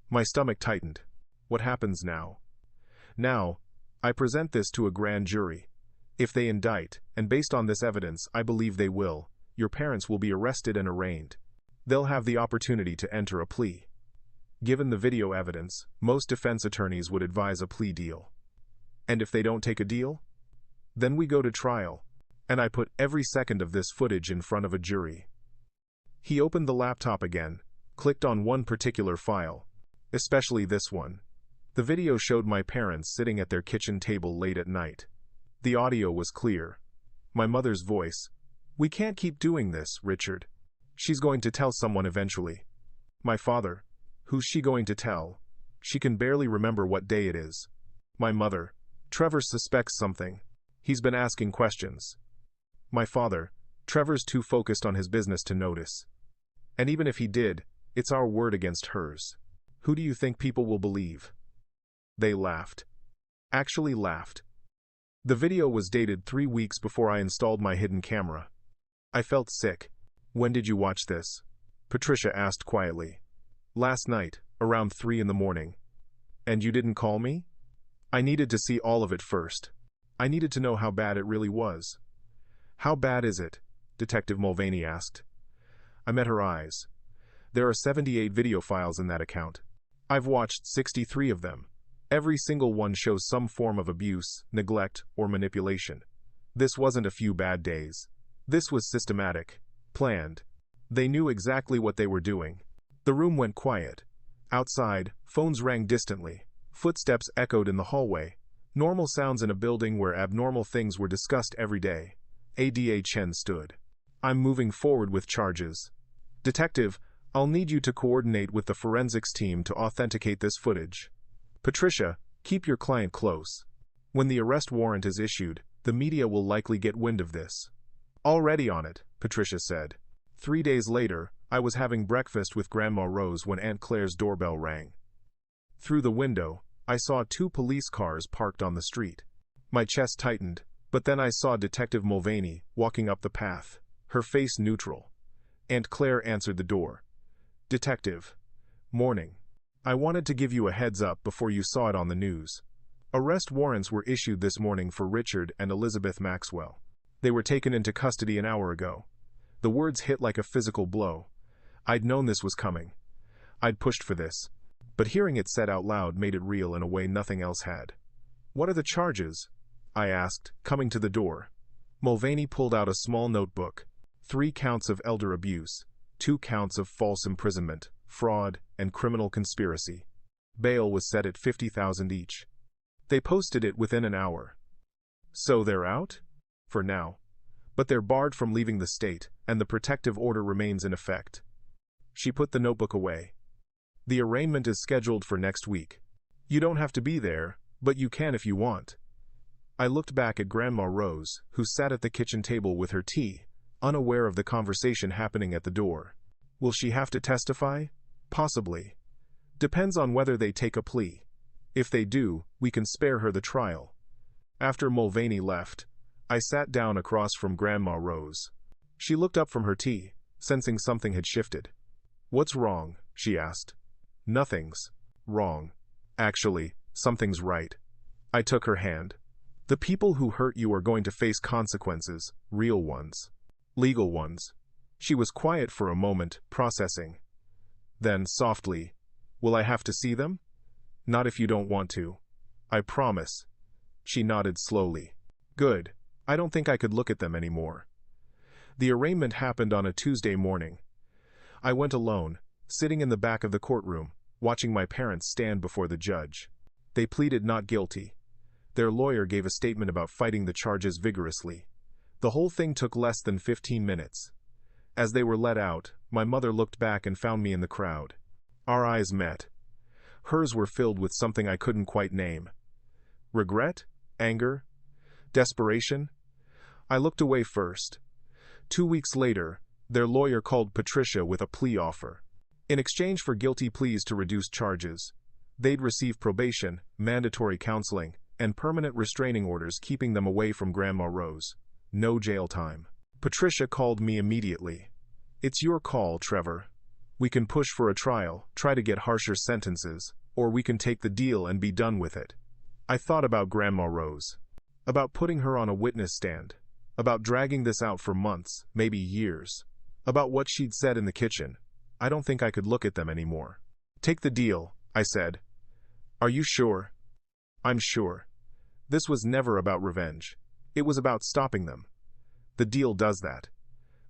My stomach tightened. What happens now? Now, I present this to a grand jury. If they indict, and based on this evidence, I believe they will, your parents will be arrested and arraigned. They'll have the opportunity to enter a plea. Given the video evidence, most defense attorneys would advise a plea deal. And if they don't take a deal? Then we go to trial, and I put every second of this footage in front of a jury. He opened the laptop again, clicked on one particular file, especially this one. The video showed my parents sitting at their kitchen table late at night. The audio was clear. My mother's voice. "We can't keep doing this, Richard. She's going to tell someone eventually." My father. "Who's she going to tell? She can barely remember what day it is." My mother. "Trevor suspects something. He's been asking questions." My father. "Trevor's too focused on his business to notice. And even if he did, it's our word against hers. Who do you think people will believe?" They laughed. Actually laughed. The video was dated 3 weeks before I installed my hidden camera. I felt sick. "When did you watch this?" Patricia asked quietly. "Last night, around 3 in the morning." "And you didn't call me?" "I needed to see all of it first. I needed to know how bad it really was." "How bad is it?" Detective Mulvaney asked. I met her eyes. "There are 78 video files in that account. I've watched 63 of them. Every single one shows some form of abuse, neglect, or manipulation. This wasn't a few bad days. This was systematic, planned. They knew exactly what they were doing." The room went quiet. Outside, phones rang distantly. Footsteps echoed in the hallway. Normal sounds in a building where abnormal things were discussed every day. ADA Chen stood. "I'm moving forward with charges. Detective, I'll need you to coordinate with the forensics team to authenticate this footage. Patricia, keep your client close. When the arrest warrant is issued, the media will likely get wind of this." "Already on it," Patricia said. 3 days later, I was having breakfast with Grandma Rose when Aunt Claire's doorbell rang. Through the window, I saw 2 police cars parked on the street. My chest tightened, but then I saw Detective Mulvaney walking up the path, her face neutral. Aunt Claire answered the door. "Detective. Morning. I wanted to give you a heads up before you saw it on the news. Arrest warrants were issued this morning for Richard and Elizabeth Maxwell. They were taken into custody an hour ago." The words hit like a physical blow. I'd known this was coming. I'd pushed for this. But hearing it said out loud made it real in a way nothing else had. "What are the charges?" I asked, coming to the door. Mulvaney pulled out a small notebook. 3 counts of elder abuse, 2 counts of false imprisonment, fraud, and criminal conspiracy. Bail was set at $50,000 each. They posted it within an hour. So they're out? For now. But they're barred from leaving the state, and the protective order remains in effect. She put the notebook away. The arraignment is scheduled for next week. You don't have to be there, but you can if you want. I looked back at Grandma Rose, who sat at the kitchen table with her tea, unaware of the conversation happening at the door. Will she have to testify? Possibly. Depends on whether they take a plea. If they do, we can spare her the trial. After Mulvaney left, I sat down across from Grandma Rose. She looked up from her tea, sensing something had shifted. "What's wrong?" she asked. "Nothing's wrong. Actually, something's right." I took her hand. "The people who hurt you are going to face consequences, real ones. Legal ones." She was quiet for a moment, processing. Then, softly, "Will I have to see them?" "Not if you don't want to. I promise." She nodded slowly. "Good. I don't think I could look at them anymore." The arraignment happened on a Tuesday morning. I went alone, sitting in the back of the courtroom, watching my parents stand before the judge. They pleaded not guilty. Their lawyer gave a statement about fighting the charges vigorously. The whole thing took less than 15 minutes. As they were let out, my mother looked back and found me in the crowd. Our eyes met. Hers were filled with something I couldn't quite name. Regret? Anger? Desperation? I looked away first. 2 weeks later, their lawyer called Patricia with a plea offer. In exchange for guilty pleas to reduce charges, they'd receive probation, mandatory counseling, and permanent restraining orders keeping them away from Grandma Rose. No jail time. Patricia called me immediately. "It's your call, Trevor. We can push for a trial, try to get harsher sentences, or we can take the deal and be done with it." I thought about Grandma Rose. About putting her on a witness stand. About dragging this out for months, maybe years. About what she'd said in the kitchen. I don't think I could look at them anymore. "Take the deal," I said. "Are you sure?" "I'm sure. This was never about revenge. It was about stopping them. The deal does that."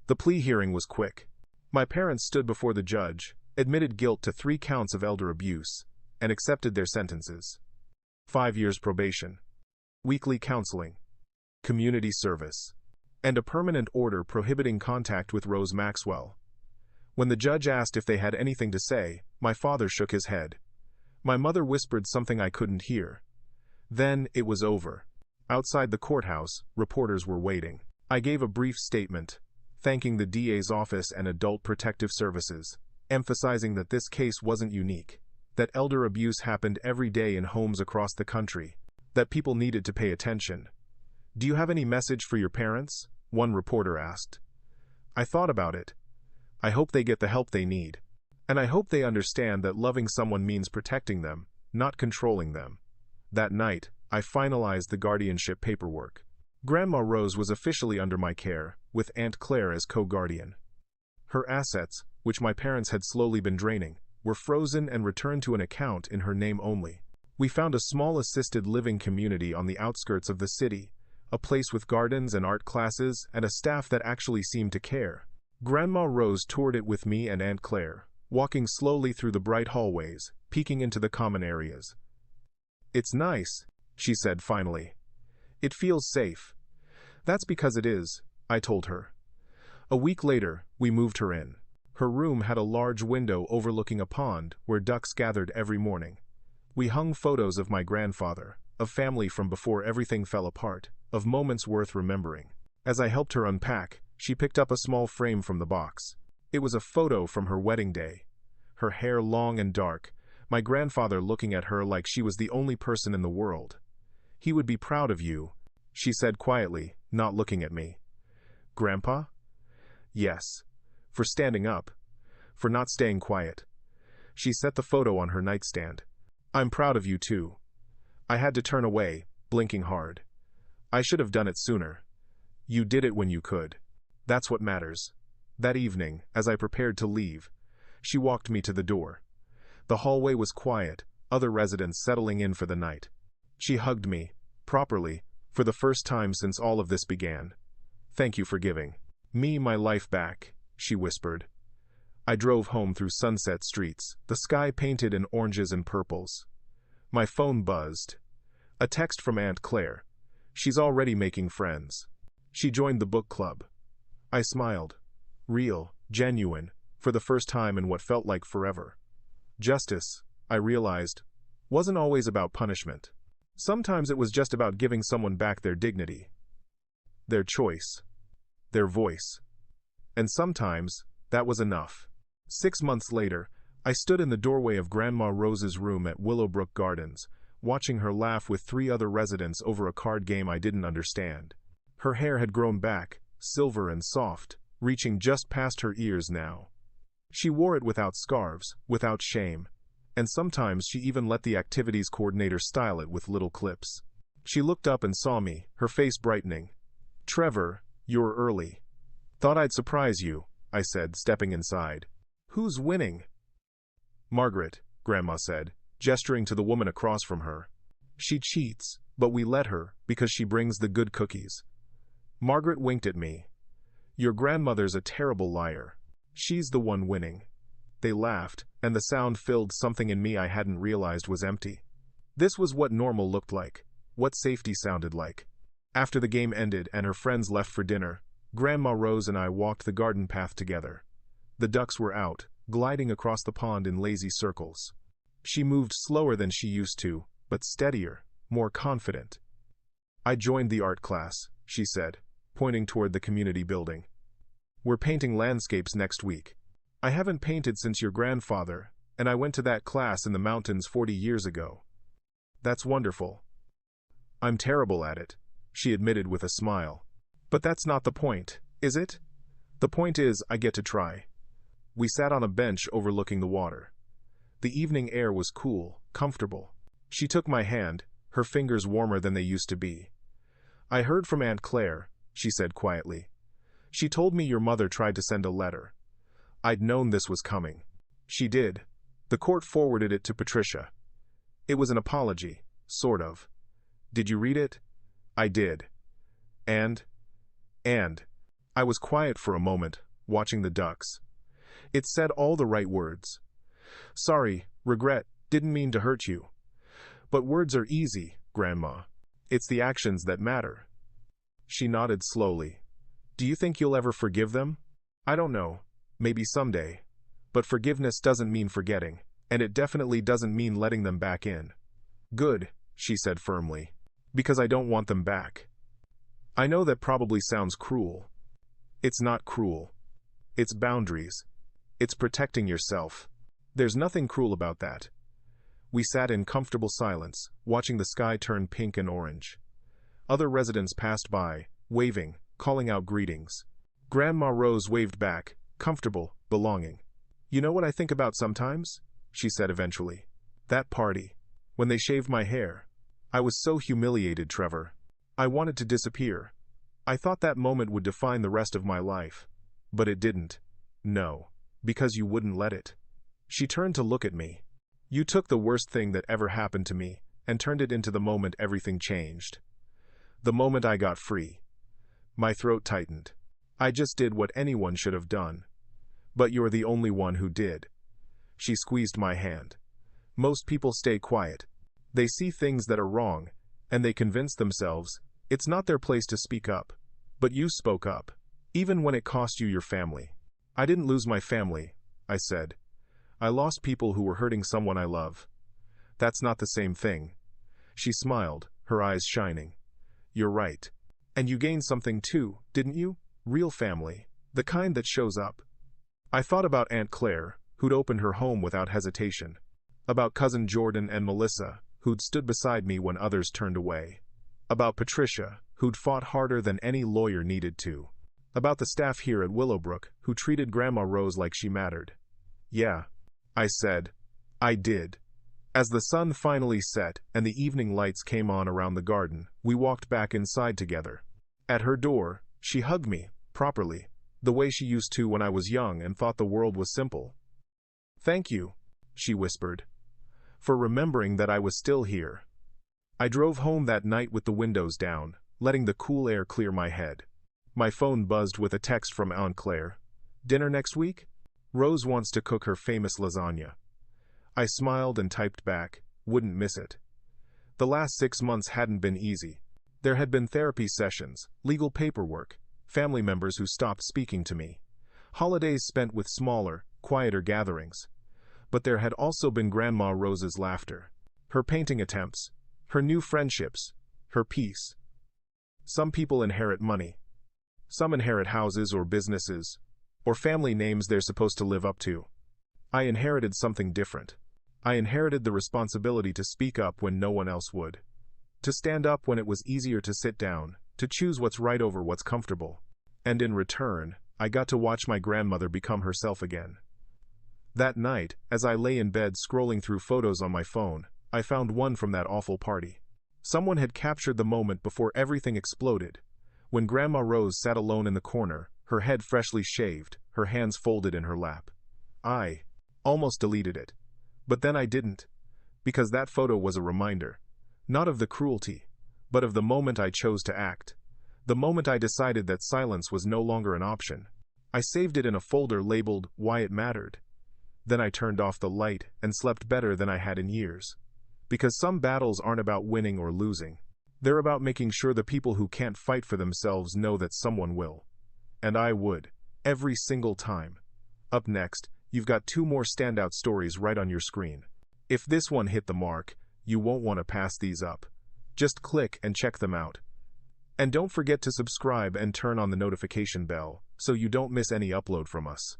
The plea hearing was quick. My parents stood before the judge, admitted guilt to 3 counts of elder abuse, and accepted their sentences. 5 years probation, weekly counseling, community service, and a permanent order prohibiting contact with Rose Maxwell. When the judge asked if they had anything to say, my father shook his head. My mother whispered something I couldn't hear. Then it was over. Outside the courthouse, reporters were waiting. I gave a brief statement, thanking the DA's office and Adult Protective Services, emphasizing that this case wasn't unique, that elder abuse happened every day in homes across the country, that people needed to pay attention. "Do you have any message for your parents?" one reporter asked. I thought about it. I hope they get the help they need. And I hope they understand that loving someone means protecting them, not controlling them. That night, I finalized the guardianship paperwork. Grandma Rose was officially under my care, with Aunt Claire as co-guardian. Her assets, which my parents had slowly been draining, were frozen and returned to an account in her name only. We found a small assisted living community on the outskirts of the city, a place with gardens and art classes and a staff that actually seemed to care. Grandma Rose toured it with me and Aunt Claire, walking slowly through the bright hallways, peeking into the common areas. "It's nice," she said finally. "It feels safe." "That's because it is," I told her. A week later, we moved her in. Her room had a large window overlooking a pond where ducks gathered every morning. We hung photos of my grandfather, of family from before everything fell apart, of moments worth remembering. As I helped her unpack, she picked up a small frame from the box. It was a photo from her wedding day. Her hair long and dark, my grandfather looking at her like she was the only person in the world. "He would be proud of you," she said quietly, not looking at me. "Grandpa?" "Yes. For standing up. For not staying quiet." She set the photo on her nightstand. "I'm proud of you too." I had to turn away, blinking hard. "I should have done it sooner." "You did it when you could. That's what matters." That evening, as I prepared to leave, She walked me to the door. The hallway was quiet, other residents settling in for the night. She hugged me, properly, for the first time since all of this began. "Thank you for giving me my life back," she whispered. I drove home through sunset streets, the sky painted in oranges and purples. My phone buzzed. A text from Aunt Claire. She's already making friends. She joined the book club. I smiled. Real, genuine, for the first time in what felt like forever. Justice, I realized, wasn't always about punishment. Sometimes it was just about giving someone back their dignity, their choice, their voice. And sometimes, that was enough. 6 months later, I stood in the doorway of Grandma Rose's room at Willowbrook Gardens, watching her laugh with 3 other residents over a card game I didn't understand. Her hair had grown back, silver and soft, reaching just past her ears now. She wore it without scarves, without shame, and sometimes she even let the activities coordinator style it with little clips. She looked up and saw me, her face brightening. "Trevor, you're early. Thought I'd surprise you," I said, stepping inside. "Who's winning?" "Margaret," Grandma said, gesturing to the woman across from her. "She cheats, but we let her, because she brings the good cookies." Margaret winked at me. "Your grandmother's a terrible liar. She's the one winning." They laughed, and the sound filled something in me I hadn't realized was empty. This was what normal looked like, what safety sounded like. After the game ended and her friends left for dinner, Grandma Rose and I walked the garden path together. The ducks were out, gliding across the pond in lazy circles. She moved slower than she used to, but steadier, more confident. "I joined the art class," she said, pointing toward the community building. "We're painting landscapes next week. I haven't painted since your grandfather, and I went to that class in the mountains 40 years ago." "That's wonderful." "I'm terrible at it," she admitted with a smile. "But that's not the point, is it? The point is I get to try." We sat on a bench overlooking the water. The evening air was cool, comfortable. She took my hand, her fingers warmer than they used to be. "I heard from Aunt Claire," she said quietly. "She told me your mother tried to send a letter. I'd known this was coming." "She did. The court forwarded it to Patricia. It was an apology, sort of." "Did you read it?" "I did. And I was quiet for a moment, watching the ducks. It said all the right words. "Sorry, regret, didn't mean to hurt you." "But words are easy, Grandma. It's the actions that matter." She nodded slowly. "Do you think you'll ever forgive them?" "I don't know. Maybe someday. But forgiveness doesn't mean forgetting, and it definitely doesn't mean letting them back in." "Good," she said firmly. "Because I don't want them back." I know that probably sounds cruel. It's not cruel. It's boundaries. It's protecting yourself. There's nothing cruel about that. We sat in comfortable silence, watching the sky turn pink and orange. Other residents passed by, waving, calling out greetings. Grandma Rose waved back, comfortable, belonging. "You know what I think about sometimes?" she said eventually. "That party. When they shaved my hair. I was so humiliated, Trevor. I wanted to disappear. I thought that moment would define the rest of my life. But it didn't. No. Because you wouldn't let it." She turned to look at me. "You took the worst thing that ever happened to me and turned it into the moment everything changed. The moment I got free." My throat tightened. "I just did what anyone should have done. But you're the only one who did." She squeezed my hand. "Most people stay quiet. They see things that are wrong, and they convince themselves it's not their place to speak up. But you spoke up, even when it cost you your family." "I didn't lose my family," I said. "I lost people who were hurting someone I love. That's not the same thing." She smiled, her eyes shining. "You're right. And you gained something too, didn't you? Real family. The kind that shows up." I thought about Aunt Claire, who'd opened her home without hesitation. About Cousin Jordan and Melissa, who'd stood beside me when others turned away. About Patricia, who'd fought harder than any lawyer needed to. About the staff here at Willowbrook, who treated Grandma Rose like she mattered. "Yeah," I said. "I did." As the sun finally set and the evening lights came on around the garden, we walked back inside together. At her door, she hugged me, properly, the way she used to when I was young and thought the world was simple. "Thank you," she whispered, "for remembering that I was still here." I drove home that night with the windows down, letting the cool air clear my head. My phone buzzed with a text from Aunt Claire. "Dinner next week? Rose wants to cook her famous lasagna." I smiled and typed back, "Wouldn't miss it." The last 6 months hadn't been easy. There had been therapy sessions, legal paperwork, family members who stopped speaking to me, holidays spent with smaller, quieter gatherings. But there had also been Grandma Rose's laughter, her painting attempts, her new friendships, her peace. Some people inherit money. Some inherit houses or businesses, or family names they're supposed to live up to. I inherited something different. I inherited the responsibility to speak up when no one else would. To stand up when it was easier to sit down, to choose what's right over what's comfortable. And in return, I got to watch my grandmother become herself again. That night, as I lay in bed scrolling through photos on my phone, I found one from that awful party. Someone had captured the moment before everything exploded, when Grandma Rose sat alone in the corner, her head freshly shaved, her hands folded in her lap. I almost deleted it. But then I didn't, because that photo was a reminder, not of the cruelty, but of the moment I chose to act, the moment I decided that silence was no longer an option. I saved it in a folder labeled "Why It Mattered." Then I turned off the light and slept better than I had in years. Because some battles aren't about winning or losing. They're about making sure the people who can't fight for themselves know that someone will. And I would, every single time. Up next, you've got 2 more standout stories right on your screen. If this one hit the mark, you won't want to pass these up. Just click and check them out. And don't forget to subscribe and turn on the notification bell, so you don't miss any upload from us.